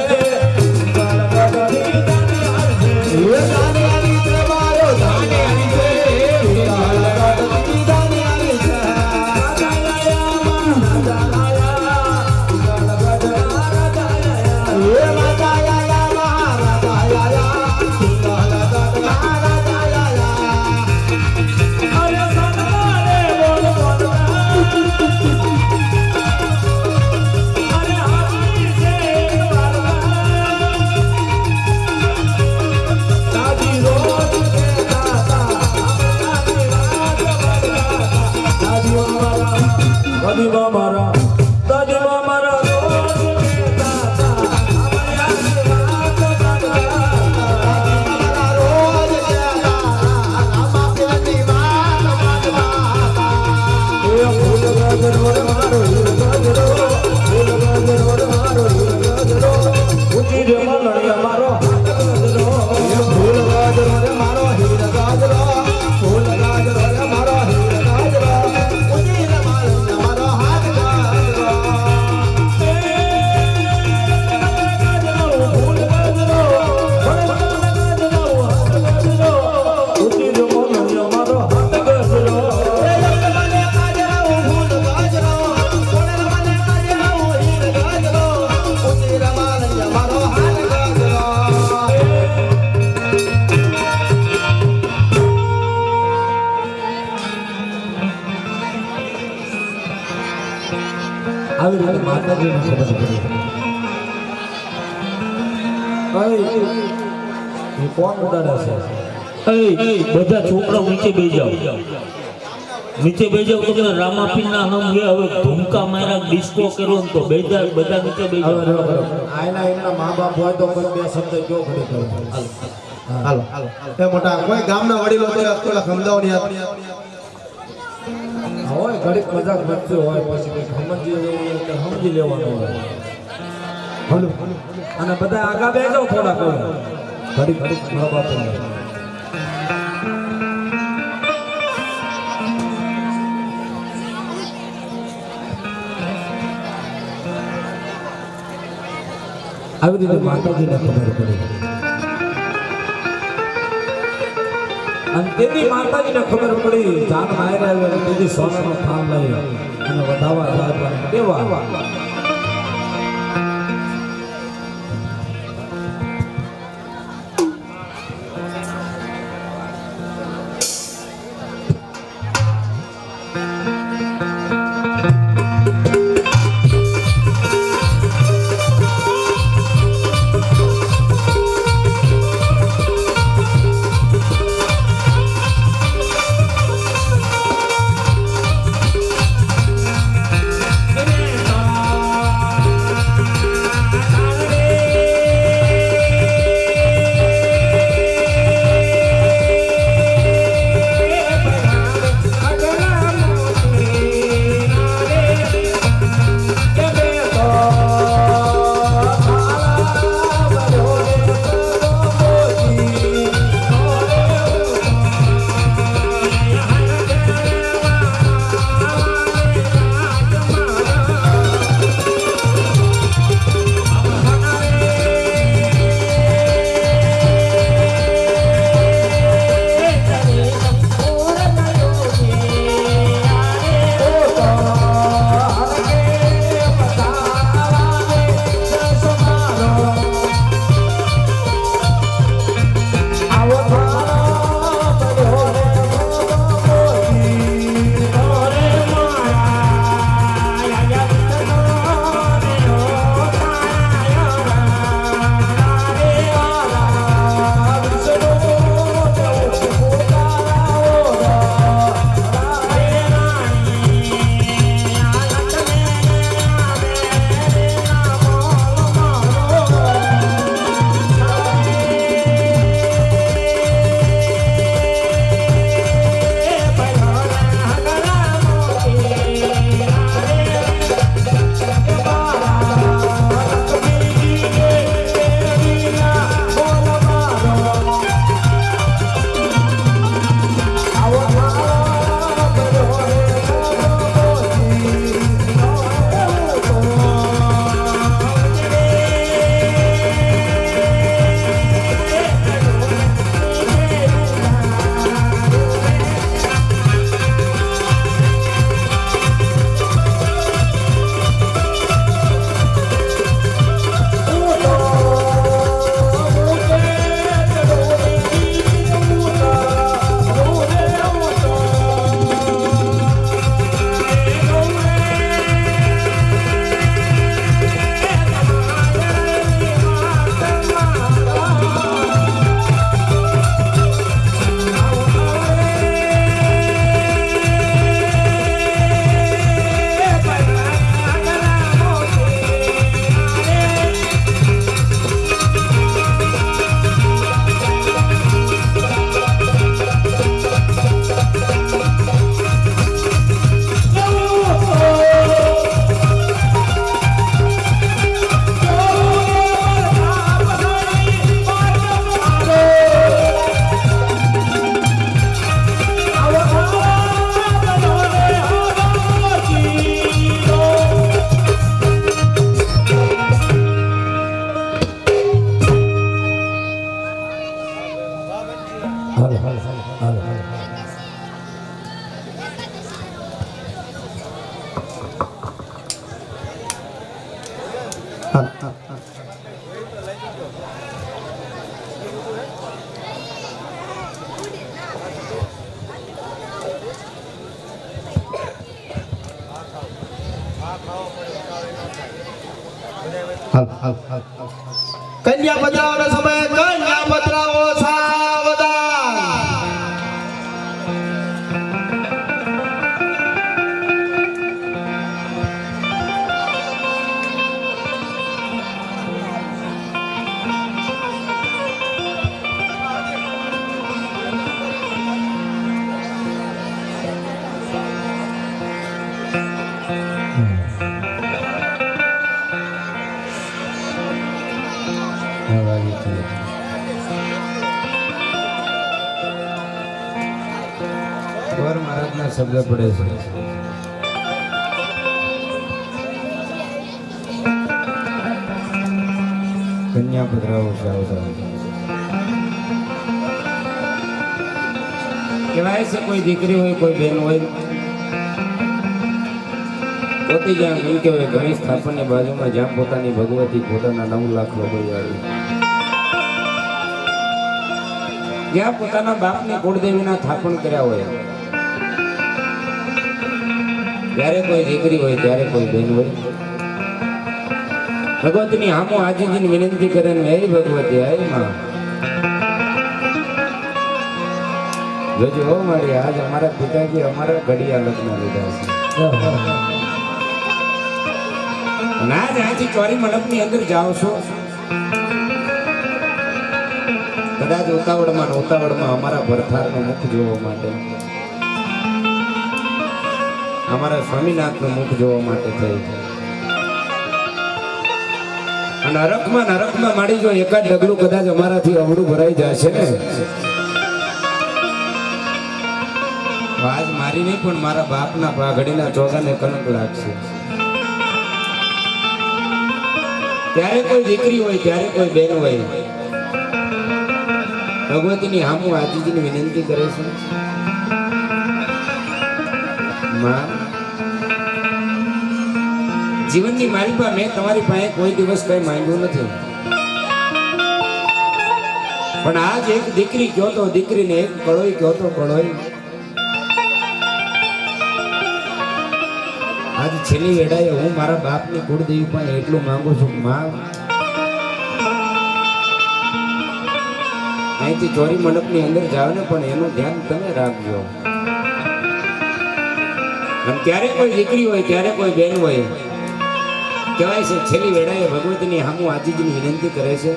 આવી રીતે માતાજીને ખબર પડી એ કોણ ઉડાડે છે બધા છોકરાઓ નીચે બેસી જાઓ નીચે બેસી જાઓ તો રામાપીરના હમ ગયા હવે ધૂમકા માર્યા ડિસ્કો કર્યો ને તો બધા નીચે બેસી જાઓ આયના એમના મા બાપ હોય તો પણ બે શબ્દ કયો ઘડી કરો હાલો એ મોટા કોઈ ગામના વડીલો તો પેલા સમજાવવાની હોય ઘડીક મજાક મસ્તી હોય પછી કંઈક સમજી લેવાનું હોય હલો અને બધા આગા બે જાઓ થોડા કોઈ ઘડીક મા બાપ આવી રીતે માતાજીને ખબર પડી અને તેથી માતાજીને ખબર પડી જાન માયરા આવે તેથી સોનાનો થામ લઈ અને વધાવા જાય દેવા હાલ. કન્યા પધરાવવાનો સમય, કન્યા પધરાવો સાવધાન. ગોર મહારાજના શબ્દ પડે છે. કન્યા પધરાવો સાવધાન. કહેવાય છે કોઈ દીકરી હોય કોઈ બેન હોય પોતી જ્યાં કેમ કહેવાય ગણેશ સ્થાપનની બાજુમાં જ્યાં પોતાની ભગવતી પોતાના 9 લાખ લગાવી જ્યાં પોતાના બાપની કુળદેવીના થાપણ કર્યા હોય ત્યારે કોઈ દીકરી હોય ત્યારે કોઈ બેન હોય ભગવતીની હામો આજીજીની વિનંતી કરે ને હે ભગવતી હે માં જોજો હો મારી આજ અમારા પિતાજી અમારા ઘડિયા લગ્ન લીધા છે અને આજ આજી ચોરી મંડપની અંદર જાઓ છો કદાચ ઉતાવળમાં અમારા ભરથારનું મુખ જોવા માટે અમારા સ્વામીનાથનું મુખ જોવા માટે થઈ અને નરકમાં માડી જો એકાદ ડગલું કદાચ અમારાથી અવળું ભરાઈ જશે ને આજ મારી નહીં પણ મારા બાપના પાઘડીના ચોગાને કનક લાગશે. ત્યારે કોઈ દીકરી હોય ત્યારે કોઈ બેન હોય ભગવતીની હામું આજીજીની વિનંતી કરે છે માં જીવનની મારી પાસે મેં તમારી પાસે કોઈ દિવસ કઈ માંગ્યું નથી પણ આજ એક દીકરી કયો તો દીકરીને એક કળોય કયો તો કળોય આજ છેલ્લી વેળાએ હું મારા બાપની કુળદેવી પાસે એટલું માંગુ છું માં અહીંથી ચોરી મંડપની અંદર જાવ ને પણ એનું ધ્યાન તમે રાખજો અને ત્યારે કોઈ દીકરી હોય ત્યારે કોઈ બેન હોય કહેવાય છે છેલ્લી વેળાએ ભગવતીની હામું આજીજીની વિનંતી કરે છે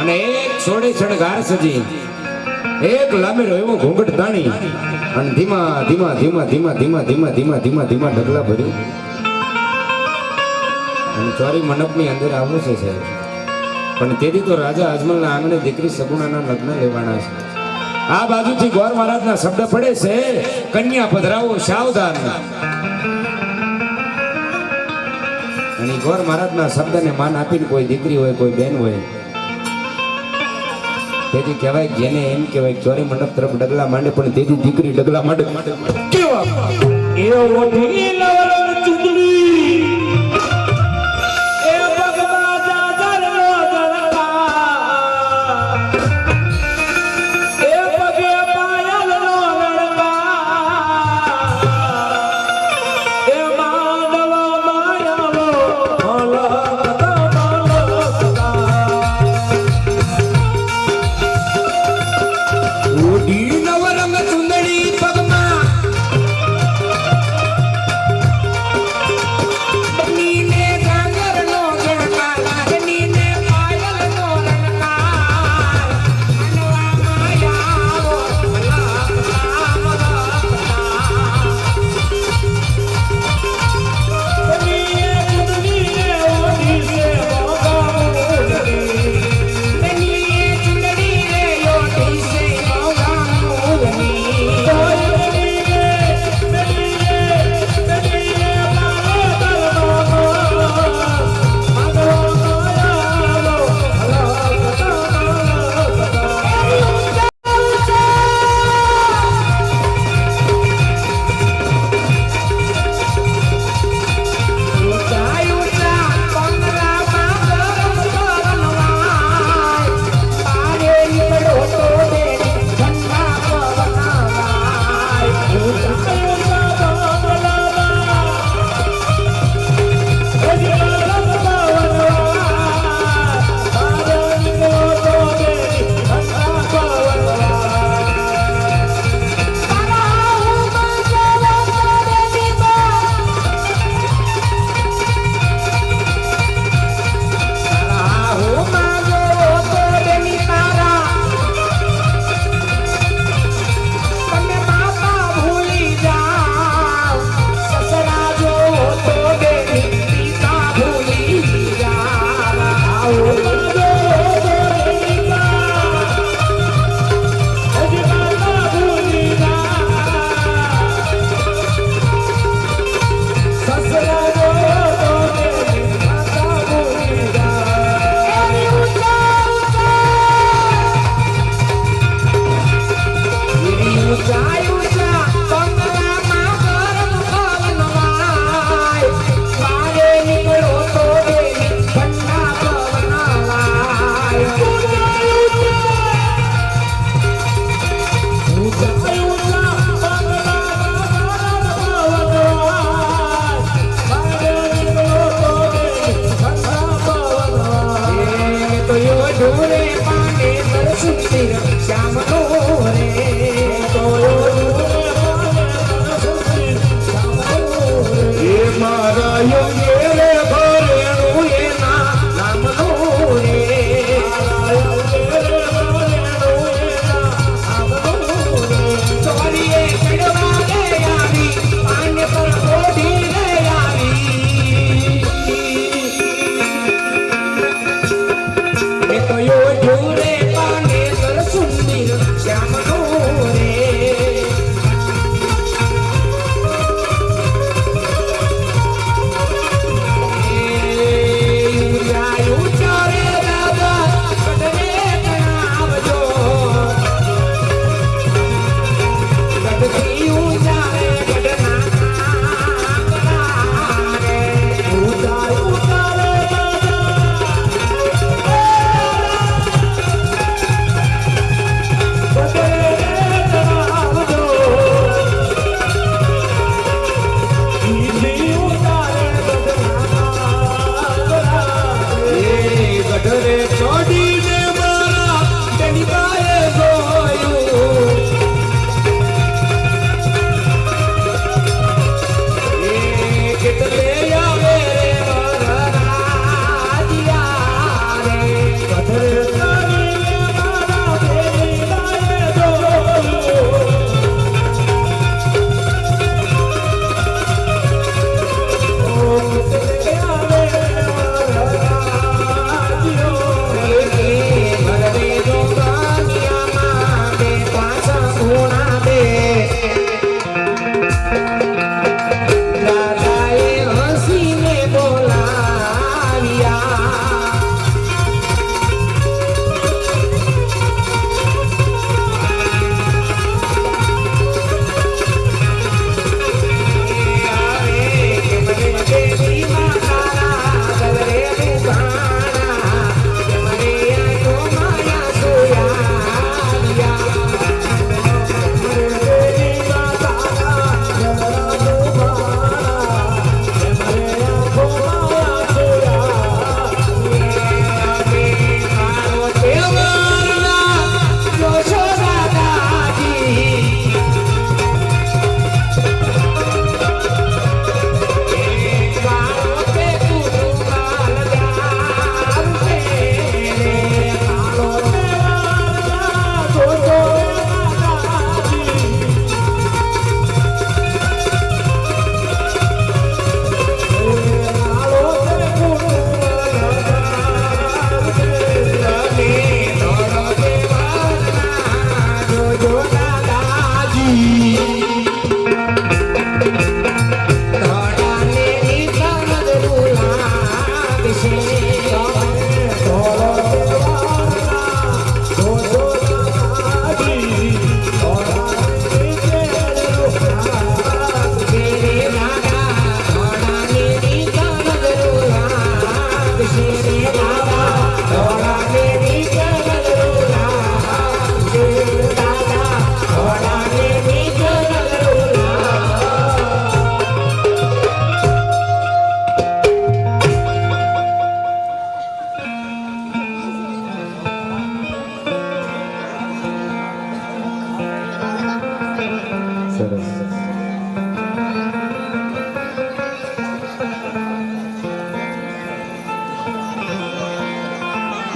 અને એક છોડે શણગાર સજી એક લાંબેલો એવો ઘૂંઘટ તાણી અને ધીમા ઢગલા ભર્યું અને ચોરી મંડપની અંદર આવવું છે સાહેબ પણ તેથી તો રાજા અજમલના આંગણે દીકરી સગુણાના લગ્ન લેવાના છે. આ બાજુથી ગોર મહારાજના શબ્દ પડે છે કન્યા પધરાવો સાવધાન અને ગોર મહારાજના શબ્દને માન આપીને કોઈ દીકરી હોય કોઈ બેન હોય તેથી કહેવાય જેને એમ કહેવાય ચોરી મંડપ તરફ ડગલા માંડે પણ તેથી દીકરી ડગલા માંડે કેવા એવો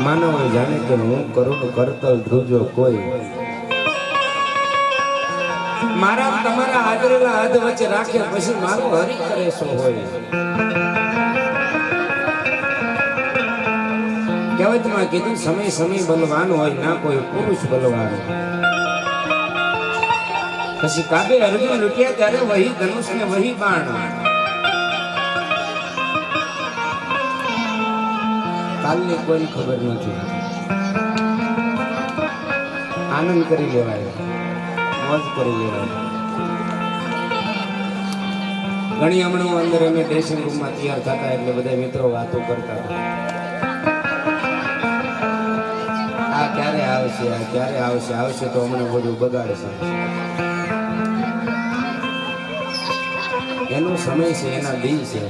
માનવ જાણે કે હું કરું કરતલ ધ્રુજો કોઈ મારા તમારા હાજરેલા હાથ વચ્ચે રાખ્યા પછી મારું હરી કરે શું હોય કહેવતમાં કીધું સમય સમય બલવાન હોય ના કોઈ પુરુષ બલવાન પછી કાબે અર્જુન લૂટ્યા ત્યારે વહી ધનુષ ને વહી બાણ કાલની કોઈ ખબર નથી આનંદ કરી લેવાય મોજ કરી લેવાય ઘણી હમણાં અંદર અમે ડ્રેસિંગ રૂમમાં તૈયાર થતા એટલે બધા મિત્રો વાતો કરતા હતા આ ક્યારે આવશે આ ક્યારે આવશે આવશે તો અમને બધું બગાડશે એનો સમય છે એના દિલ છે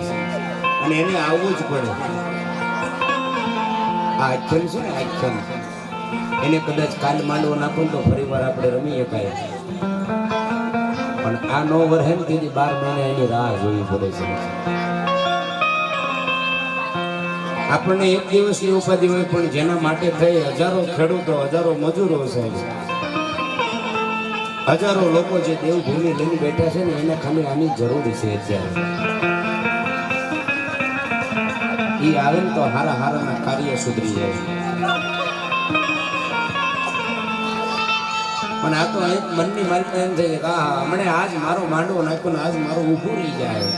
અને એને આવવું જ પડે આ આખ્યાન છે ને આખ્યાન એને કદાચ કાલ માંડવો નાખો તો ફરી વાર આપણે રમી શકાય પણ આ નો વરહે ને તેથી 12 મહિના એની રાહ જોવી પડે છે આપણને એક દિવસની ઉપાધિ હોય પણ જેના માટે થઈ હજારો ખેડૂતો હજારો મજૂરો છે હજારો લોકો જે દેવભૂમિ લઈને બેઠા છે ને એને ખાલી આની જરૂર છે અત્યારે ઈ આવે ને તો હારા હારાના કાર્ય સુધરી જાય પણ આ તો એક મનની માલિકા એમ થઈ કે હમણે આજ મારો માંડવો નાખ્યો ને આજ મારો ઊભું રહી જાય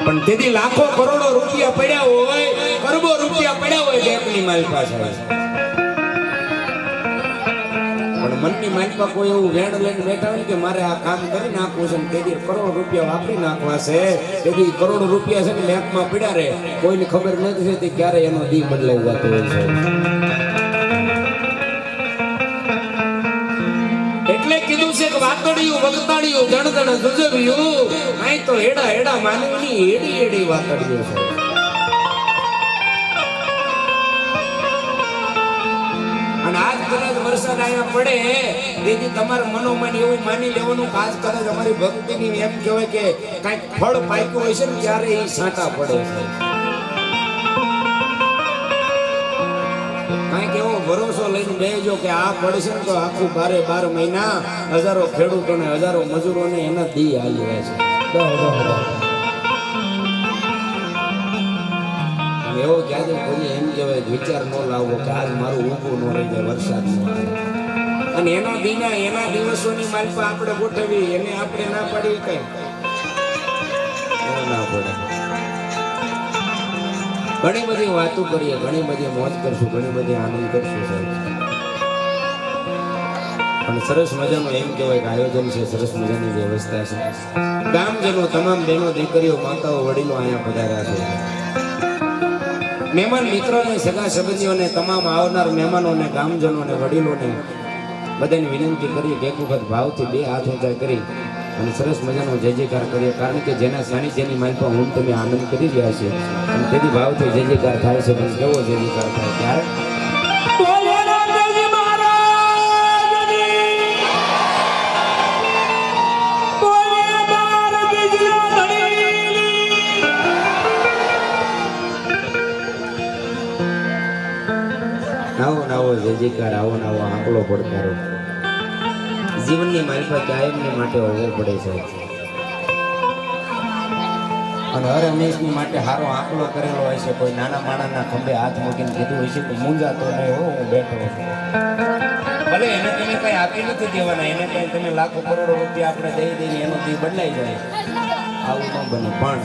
પણ તેથી લાખો કરોડો રૂપિયા પડ્યા હોય કરોડો રૂપિયા પડ્યા હોય બેંકની મારી પાસે પણ મનની માલિકા કોઈ એવું વેણ લઈને બેઠા હોય કે મારે આ કામ કરી નાખવું છે તેથી કરોડો રૂપિયા વાપરી નાખવા છે તેથી કરોડો રૂપિયા છે ને બેંકમાં પડ્યા રહે કોઈને ખબર નથી થતી ક્યારે એનો દી બદલાઈ જતો હોય છે એટલે કીધું છે કે વાતડિયું વગતાડિયું જણજણ જુજવ્યું આય તો હેડા હેડા માનવીની એડી એડી વાતડિયું છે અને આજ કદાચ વરસાદ અહીંયા પડે તેથી તમારે મનોમન એવું માની લેવાનું કે આજ કદાચ અમારી ભક્તિની એમ કહેવાય કે કાંઈક ફળ પાક્યું હોય છે ને ત્યારે એ છાંટા પડે છે કાંઈક એવો ભરોસો લઈને બેસજો કે આ પડશે ને તો આખું 12 મહિના હજારો ખેડૂતોને હજારો મજૂરોને એના દી આવી રહ્યા છે એવો ક્યારે કોઈ એમ કહેવાય વિચાર ન લાવવો કે આજ મારું ઊભું ન રહી જાય વરસાદ ન આવે અને એના દિના એના દિવસોની માલપા આપણે ગોઠવી એને આપણે ના પાડી કઈ ના પડે ઘણી બધી વાતો કરીએ ઘણી બધી મોજ કરશું ઘણી બધી આનંદ કરશું સાહેબ પણ સરસ મજાનું એમ કહેવાય કે આયોજન છે સરસ મજાની વ્યવસ્થા છે ગામજનો તમામ બહેનો દીકરીઓ માતાઓ વડીલો અહીંયા પધાર્યા છે મહેમાન મિત્રોને સગા સંબંધીઓને તમામ આવનાર મહેમાનોને ગામજનોને વડીલોને બધાને વિનંતી કરીએ કે એક વખત ભાવથી 2 હાથ ઊંચા કરી અને સરસ મજાનો જય જયકાર કરીએ કારણ કે જેના સાનિધ્યની માલપા હું તમે આનંદ કરી રહ્યા છે અને તેથી ભાવથી જય જયકાર થાય છે પણ કેવો જય જયકાર થાય ત્યારે આવો જય જયકાર આવો નવો આંકલો પડકારો જીવનની માલિકા કાયમની માટે હોવો પડે છે અને હર હંમેશની માટે સારો આંકલો કરેલો હોય છે કોઈ નાના માણાના ખંભે હાથ મૂકીને કીધું હોય છે કે મૂંઝાતો નહીં હો હું બેઠો છું ભલે એને તમે કઈ આપી નથી દેવાના એને કઈ તમે લાખો કરોડો રૂપિયા આપણે દઈ દઈને એનો દી બદલાઈ જાય આવું ન બને પણ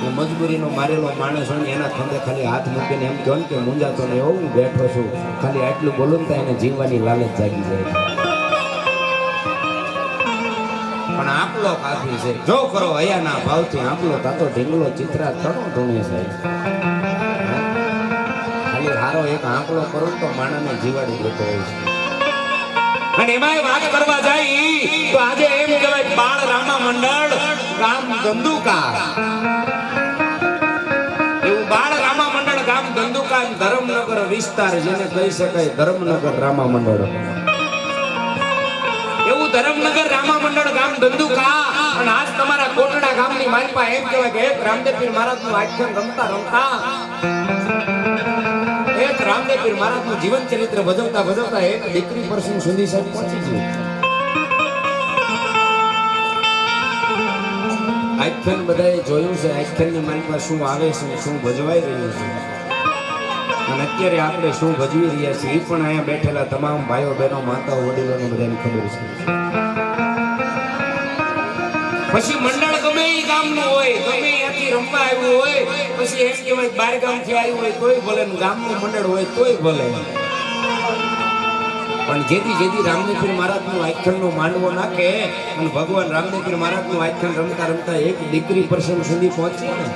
એ મજબૂરીનો મારેલો માણસ હોય ને એના ખંભે ખાલી હાથ મૂકીને એમ કહો ને કે મૂંઝાતો નહીં હો હું બેઠો છું ખાલી આટલું બોલું ને એને જીવવાની લાલચ જાગી જાય છે પણ આંકલો કાફી છે જો કરો હયાના ભાવથી આંકલો તાતો ઢીંગલો ચિત્રા તણો ધૂણે સાહેબ ખાલી હારો એક આંકલો કરો તો માણાને જીવાડી દેતો હોય છે અને એમાંય વાત કરવા જાય તો આજે એમ કહેવાય બાળ રામા મંડળ ગામ ધંધુકા એવું બાળ રામા મંડળ ગામ ધંધુકા ધર્મનગર વિસ્તાર જેને કહી શકાય ધર્મનગર રામા મંડળ એવું ધર્મનગર રામા મંડળ ગામ ધંધુકા અને આજ તમારા કોટડા ગામની માલપા એમ કહેવાય કે રામદેવ પીર મહારાજનું આખ્યાન રમતા રમતા એ રામદેવ પીર મહારાજનું જીવન ચરિત્ર ભજવતા ભજવતા એક દીકરી પ્રસંગ સુધી સાહેબ પહોંચી ગયું. આખ્યાન બધાએ જોયું છે, આખ્યાનની માલિકા શું આવે છે, શું ભજવાઈ રહ્યું છે, અને અત્યારે આપણે શું ભજવી રહ્યા છીએ એ પણ અહીંયા બેઠેલા તમામ ભાઈઓ બહેનો માતાઓ વડીલોને બધાને ખબર છે. પછી મંડળ ગમે એ ગામનું હોય, ગમે ત્યાંથી રમવા આવ્યું હોય, પછી એમ કહેવાય બાર ગામથી આવ્યું હોય તોય ભલે, ગામનું મંડળ હોય તોય ભલે, પણ જેથી રામદેવ પીર મહારાજનું આખ્યાનનો માંડવો નાખે અને ભગવાન રામદેવ પીર મહારાજનું આખ્યાન રમતા રમતા એક દીકરી પ્રસંગ સુધી પહોંચી ને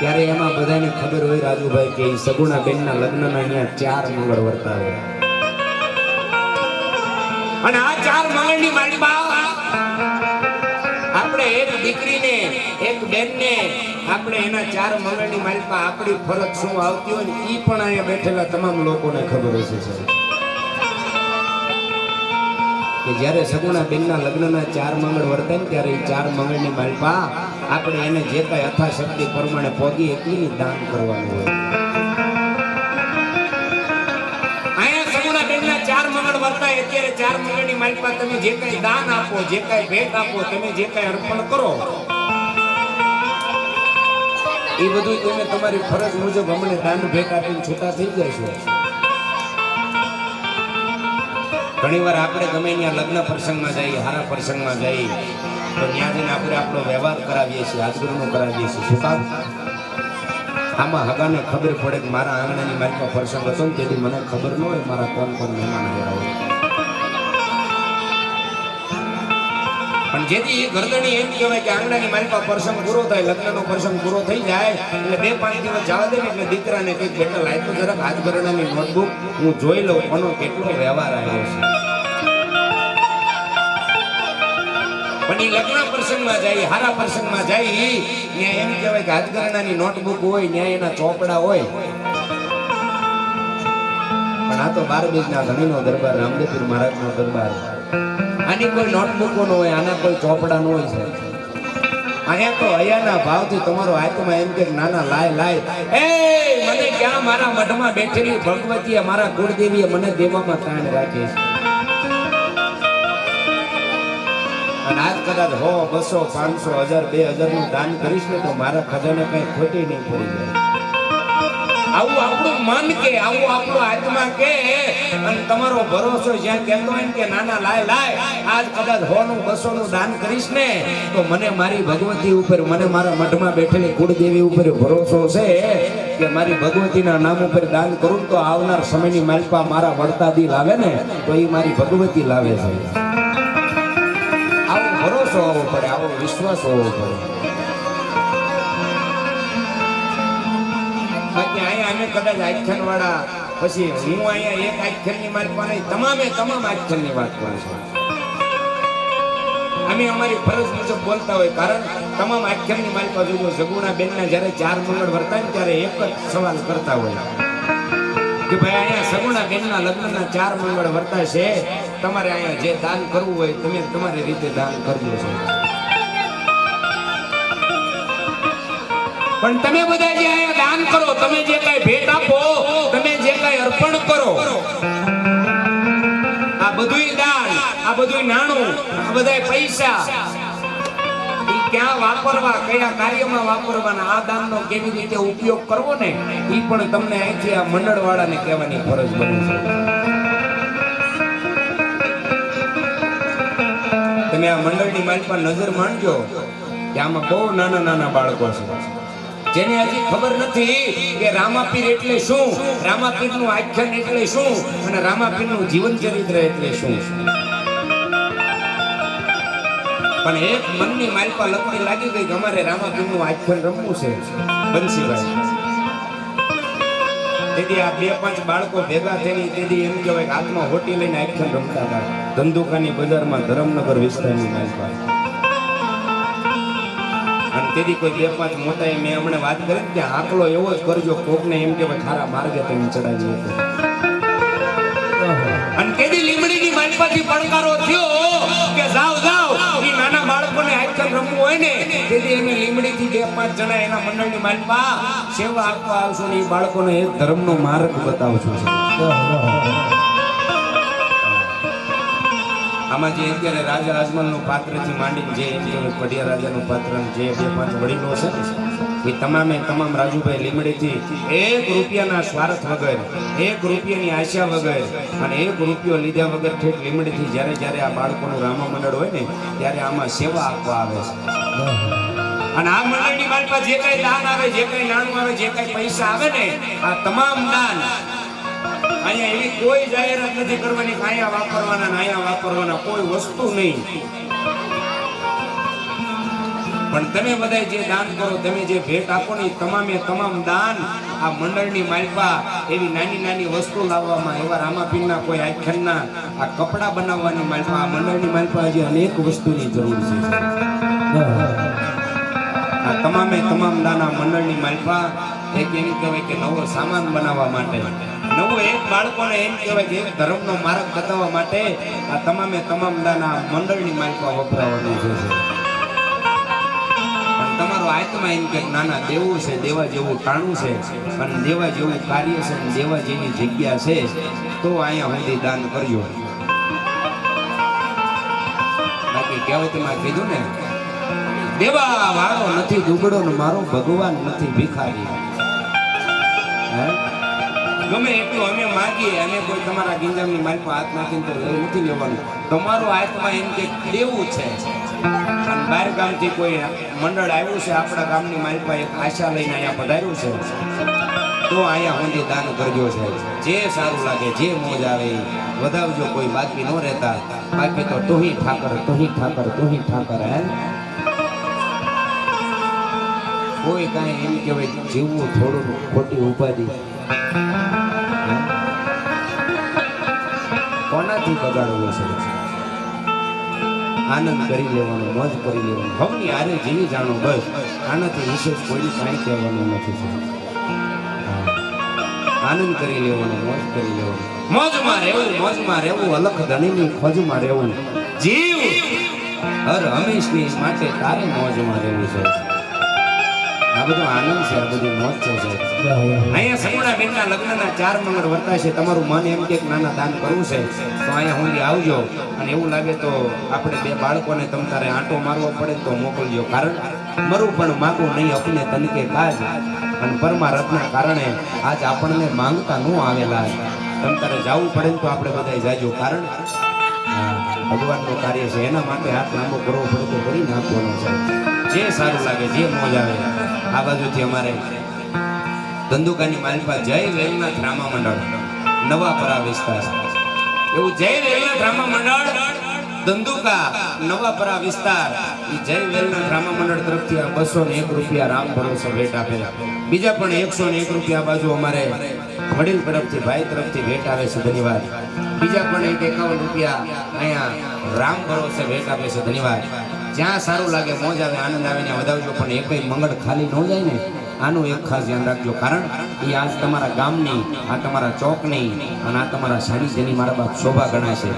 ત્યારે એમાં બધાને ખબર હોય રાજુભાઈ કે સગુણા બેનના લગ્નના અહીંયા 4 મંગળ વર્તાવે, અને આ 4 મંગળની માલિકા આપણે એક દીકરીને એક બેનને આપણે એના 4 મંગળની માલિકા આપણી ફરજ શું આવતી હોય ને એ પણ અહીંયા બેઠેલા તમામ લોકોને ખબર હશે કે જ્યારે સગુણા બેનના લગ્નના 4 મંગળ વર્તાય ને ત્યારે એ 4 મંગળની માલિકા આપણે એને જે કઈ યથાશક્તિ પ્રમાણે પોગી એટલી દાન કરવાનું હોય. અહીંયા સગુણા બેનના 4 મંગળ વર્તાય અત્યારે 4 મંગળની માલિકા તમે જે કઈ દાન આપો, જે કઈ ભેટ આપો, તમે જે કઈ અર્પણ કરો એ બધું તમે તમારી ફરજ મુજબ અમને દાન ભેટ આપીને છૂટા થઈ જશો. ઘણી વાર આપણે ગમે ત્યાં લગ્ન પ્રસંગમાં જઈએ, હારા પ્રસંગમાં જઈએ તો ત્યાં જઈને આપણે આપણો વ્યવહાર કરાવીએ છીએ, હાજરીનો કરાવીએ છીએ. શું કામ? આમાં હગાને ખબર પડે કે મારા આંગણાની માલિકા પ્રસંગ હતો ને તેથી મને ખબર ન હોય મારા કોણ કોણ મહેમાન આવ્યા હોય. પણ જેથી એ ગરદણી એમ કહેવાય કે આંગણાની માલિકા પ્રસંગ પૂરો થાય, લગ્નનો પ્રસંગ પૂરો થઈ જાય એટલે 2-5 દિવસ જવા દે ને એટલે દીકરાને કંઈક બેટા લાય તો જરાક હાથ ગરડાની નોટબુક હું જોઈ લઉં કોનો કેટલો વ્યવહાર આવ્યો છે. પણ એ લગ્ન પ્રસંગમાં જાય, હારા પ્રસંગમાં જાય ત્યાં એમ કહેવાય કે હાથ ગરડાની નોટબુક હોય, ત્યાં એના ચોપડા હોય. પણ આ તો 12 બીજના ધણીનો દરબાર, રામદેવ પીર મહારાજનો દરબાર. આની કોઈ નોટબુકો ન હોય, આના કોઈ ચોપડા ન હોય છે. અહીંયા તો હયાના ભાવથી તમારો આત્મા એમ કે નાના લાય એ મને ક્યાં મારા મઢમાં બેઠેલી ભગવતીએ મારા કુળદેવીએ મને દેવામાં તાણ રાખી છે. અને આજ કદાચ 100, 200, 500, 1000, 2000 નું દાન કરીશ ને તો મારા ખજાને કઈ ખોટી નહીં પડી જાય. આવું આપણું મન કે, આવું આપણો આત્મા કે, અને તમારો ભરોસો જ્યાં કહેતો હોય કે નાના લાય આજ કદાચ 100 નું 200 નું દાન કરીશ ને તો મને મારી ભગવતી ઉપર, મને મારા મઠમાં બેઠેલી કુળદેવી ઉપર ભરોસો છે કે મારી ભગવતીના નામ ઉપર દાન કરું તો આવનાર સમયની માલિકા મારા વળતા દી લાવે ને તો એ મારી ભગવતી લાવે છે. આવો ભરોસો હોવો પડે, આવો વિશ્વાસ હોવો પડે. બાકી અહીંયા અમે કદાચ આખ્યાન વાળા, પછી હું અહીંયા એક આખ્યાનની માલિકા નહીં, તમામ આખ્યાનની વાત કરું છું. અમે અમારી ફરજ મુજબ બોલતા હોય, કારણ તમામ આખ્યાનની માલિકા જોજો સગુણા બેનના જ્યારે 4 મંગળ વર્તાય ને ત્યારે એક જ સવાલ કરતા હોય કે ભાઈ અહીંયા સગુણા બેનના લગ્નના 4 મંગળ વર્તાય છે, તમારે અહીંયા જે દાન કરવું હોય તમે તમારી રીતે દાન કરજો છો. પણ તમે બધા જે અહીંયા દાન કરો, તમે જે કઈ ભેટ આપો, તમે જે કઈ અર્પણ કરો, આ બધુંય દાન, આ બધુંય નાણું, આ બધાય પૈસા ઈ ક્યાં વાપરવા, કયા કાર્યમાં વાપરવાના, આ દાનનો કેવી રીતે ઉપયોગ કરવો ને ઈ પણ તમને અહીંથી આ મંડળ વાળાને કહેવાની ફરજ બની છે. તમે આ મંડળની માલિકા નજર માંડજો કે આમાં બહુ નાના બાળકો છે જેને હજી ખબર નથી કે રામાપીર એટલે શું, રામાપીરનું આખ્યાન એટલે શું, અને રામાપીરનું જીવન ચરિત્ર એટલે શું. પણ એક મનની માલિકા લગતી લાગી ગઈ કે અમારે રામાપીરનું આખ્યાન રમવું છે બંસીભાઈ. તેથી આ 2-5 બાળકો ભેગા થઈને તેથી એમ કહેવાય કે હાથમાં હોટી લઈને આખ્યાન રમતા હતા ધંધુકાની બજારમાં, ધરમનગર વિસ્તારની માલિકા. અને તેથી કોઈ 2-5 મોટા મેં હમણાં વાત કરી કે આકલો એવો જ કરજો કોકને એમ કે ખારા માર્ગે તમે ચડાવી શકો. અને તેથી લીમડીની માલિકાથી પડકારો થયો કે જાવ ઈ નાના બાળકોને આખ્યાન રમવું હોય ને તેથી એની લીમડીથી 2-5 જણા એના મંડળની માલપા સેવા આપવા આવશો ને એ બાળકોને એક ધર્મનો માર્ગ બતાવશો. આમાં જે અત્યારે રાજા અજમલનું પાત્રથી માંડીને જે એમ કહેવાય પઢિયા રાજાનું પાત્ર જે 2-5 વડીલો છે ને એ તમામે તમામ રાજુભાઈ લીમડીથી 1 રૂપિયાના સ્વાર્થ વગર, 1 રૂપિયાની આશા વગર અને 1 રૂપિયો લીધા વગર ઠેઠ લીમડીથી જ્યારે આ બાળકોનું રામા મંડળ હોય ને ત્યારે આમાં સેવા આપવા આવે છે. અને આ મંડળની માલપા જે કઈ દાન આવે, જે કઈ નાણું આવે, જે કઈ પૈસા આવે ને આ તમામ દાન અહીંયા એવી કોઈ જાહેરાત નથી કરવાની કે અહીંયા વાપરવાના કોઈ વસ્તુ નહીં. પણ તમે બધા જે દાન કરો, તમે જે ભેટ આપો ને તમામે તમામ દાન આ મંડળની માલપા એવી નાની નાની વસ્તુ લાવવામાં, એવા રામાપીરના કોઈ આખ્યાનના આ કપડા બનાવવાની માલપા, આ મંડળની માલપા હજી અનેક વસ્તુની જરૂર છે. આ તમામે તમામ દાન આ મંડળની માલપા એક એમ કહેવાય કે નવો સામાન બનાવવા માટે, નવો એક બાળકોને એમ કહેવાય કે એક ધર્મનો માર્ગ બતાવવા માટે આ તમામે તમામ દાન આ મંડળની માલપા વપરાવાનું છે. તમારો આત્મા એમ કે નાના દેવું છે, દેવા જેવું ટાણું છે અને દેવા જેવું કાર્ય છે અને દેવા જેવી જગ્યા છે તો અહીંયા સુધી દાન કરજો. બાકી કહેવતમાં કીધું ને, દેવા વાળો નથી દુબળો ને મારો ભગવાન નથી ભિખારી. ગમે એટલું અમે માગીએ, અમે કોઈ તમારા ગિંજામની માલમાં હાથ નાખીને તો લઈ નથી લેવાનું. તમારું આત્મા એમ કે દેવું છે. અને બહાર ગામથી કોઈ મંડળ આવ્યું છે, આપણા ગામની માલપા એક આશા લઈને અહીંયા પધાર્યું છે તો અહીંયા સુધી દાન કરજો છે. જે સારું લાગે, જે મોજ આવે વધાવજો, કોઈ બાકી ન રહેતા. બાકી તો તોહી ઠાકર હે કોઈ કાંઈ એમ કહેવાય જીવવું થોડું ખોટી ઉપાધિ કોનાથી બગાડવું છે? આનંદ કરી લેવાનો, મોજ કરી લેવાનો, ભવની હારે જીવી જાણો, બસ. આનાથી વિશેષ કોઈ કાંઈ કહેવાનું નથી. આનંદ કરી લેવાનો, મોજ કરી લેવાનો, મોજમાં રહેવું, અલખ ધણીની ખોજમાં રહેવું. જીવ હર હંમેશની માટે તારે મોજમાં રહેવું છે. આ બધો આનંદ છે, આ બધી મોજ છે. અહીંયા સગુણાબેનના લગ્નના 4 મંગળ વર્તાશે. તમારું મન એમ કે નાના દાન કરવું છે તો અહીંયા સુધી આવજો. અને એવું લાગે તો આપણે 2 બાળકોને તમ તારે આંટો મારવો પડે તો મોકલજો. કારણ મરું પણ માગું નહીં અપને તનકે કાજ, અને પરમારથના કારણે આજ આપણને માંગતા ન આવેલા. તમ તારે જવું પડે તો આપણે બધા જાજો. કારણ ભગવાનનું કાર્ય છે, એના માટે હાથ લાંબો કરવો પડે તો કરી નાખવાનો છે. જે સારું લાગે, જે મોજ આવે. આ બાજુથી અમારે ધંધુકાની માલપા જય વેલનાથ રામા મંડળ નવાપરા વિસ્તાર, એવું જય વેલનાથ રામા મંડળ ધંધુકા નવાપરા વિસ્તાર, એ જય વેલનાથ રામા મંડળ તરફથી આ 201 રૂપિયા રામ ભરોસે ભેટ આપેલા. બીજા પણ 101 રૂપિયા બાજુ અમારે વડીલ તરફથી, ભાઈ તરફથી ભેટ આવે છે, ધન્યવાદ. બીજા પણ 51 રૂપિયા અહીંયા રામ ભરોસે ભેટ આપે છે, ધન્યવાદ. જ્યાં સારું લાગે, મોજ આવે, આનંદ આવે ને વધાવજો. પણ એ કઈ મંગળ ખાલી ન જાય ને, આનું એક ખાસ ધ્યાન રાખજો. કારણ એ આજ તમારા ગામની, આ તમારા ચોકની અને આ તમારા સાનિધ્યની મારા બાપ શોભા ગણાય છે.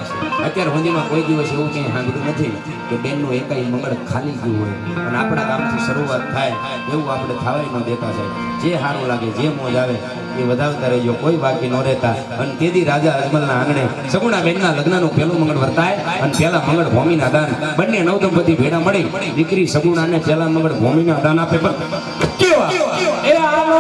અત્યાર સુધીમાં કોઈ દિવસ એવું કંઈ સાંભળ્યું નથી કે બેનનું એકાઈ મંગળ ખાલી ગયું હોય. અને આપણા ગામથી શરૂઆત થાય એવું આપણે થવાય ન દેતા છે. જે સારું લાગે, જે મોજ આવે એ વધાવતા રહેજો, કોઈ બાકી ન રહેતા. અને તેથી રાજા અજમલના આંગણે સગુણાબેનના લગ્નનું પહેલું મંગળ વર્તાય અને પહેલા મંગળ ભૂમિના દાન. બંને નવદંપતિ ભેડા મળી દીકરી સગુણાને પહેલા મંગળ ભૂમિના દાન આપે. પણ કેવા એ આનો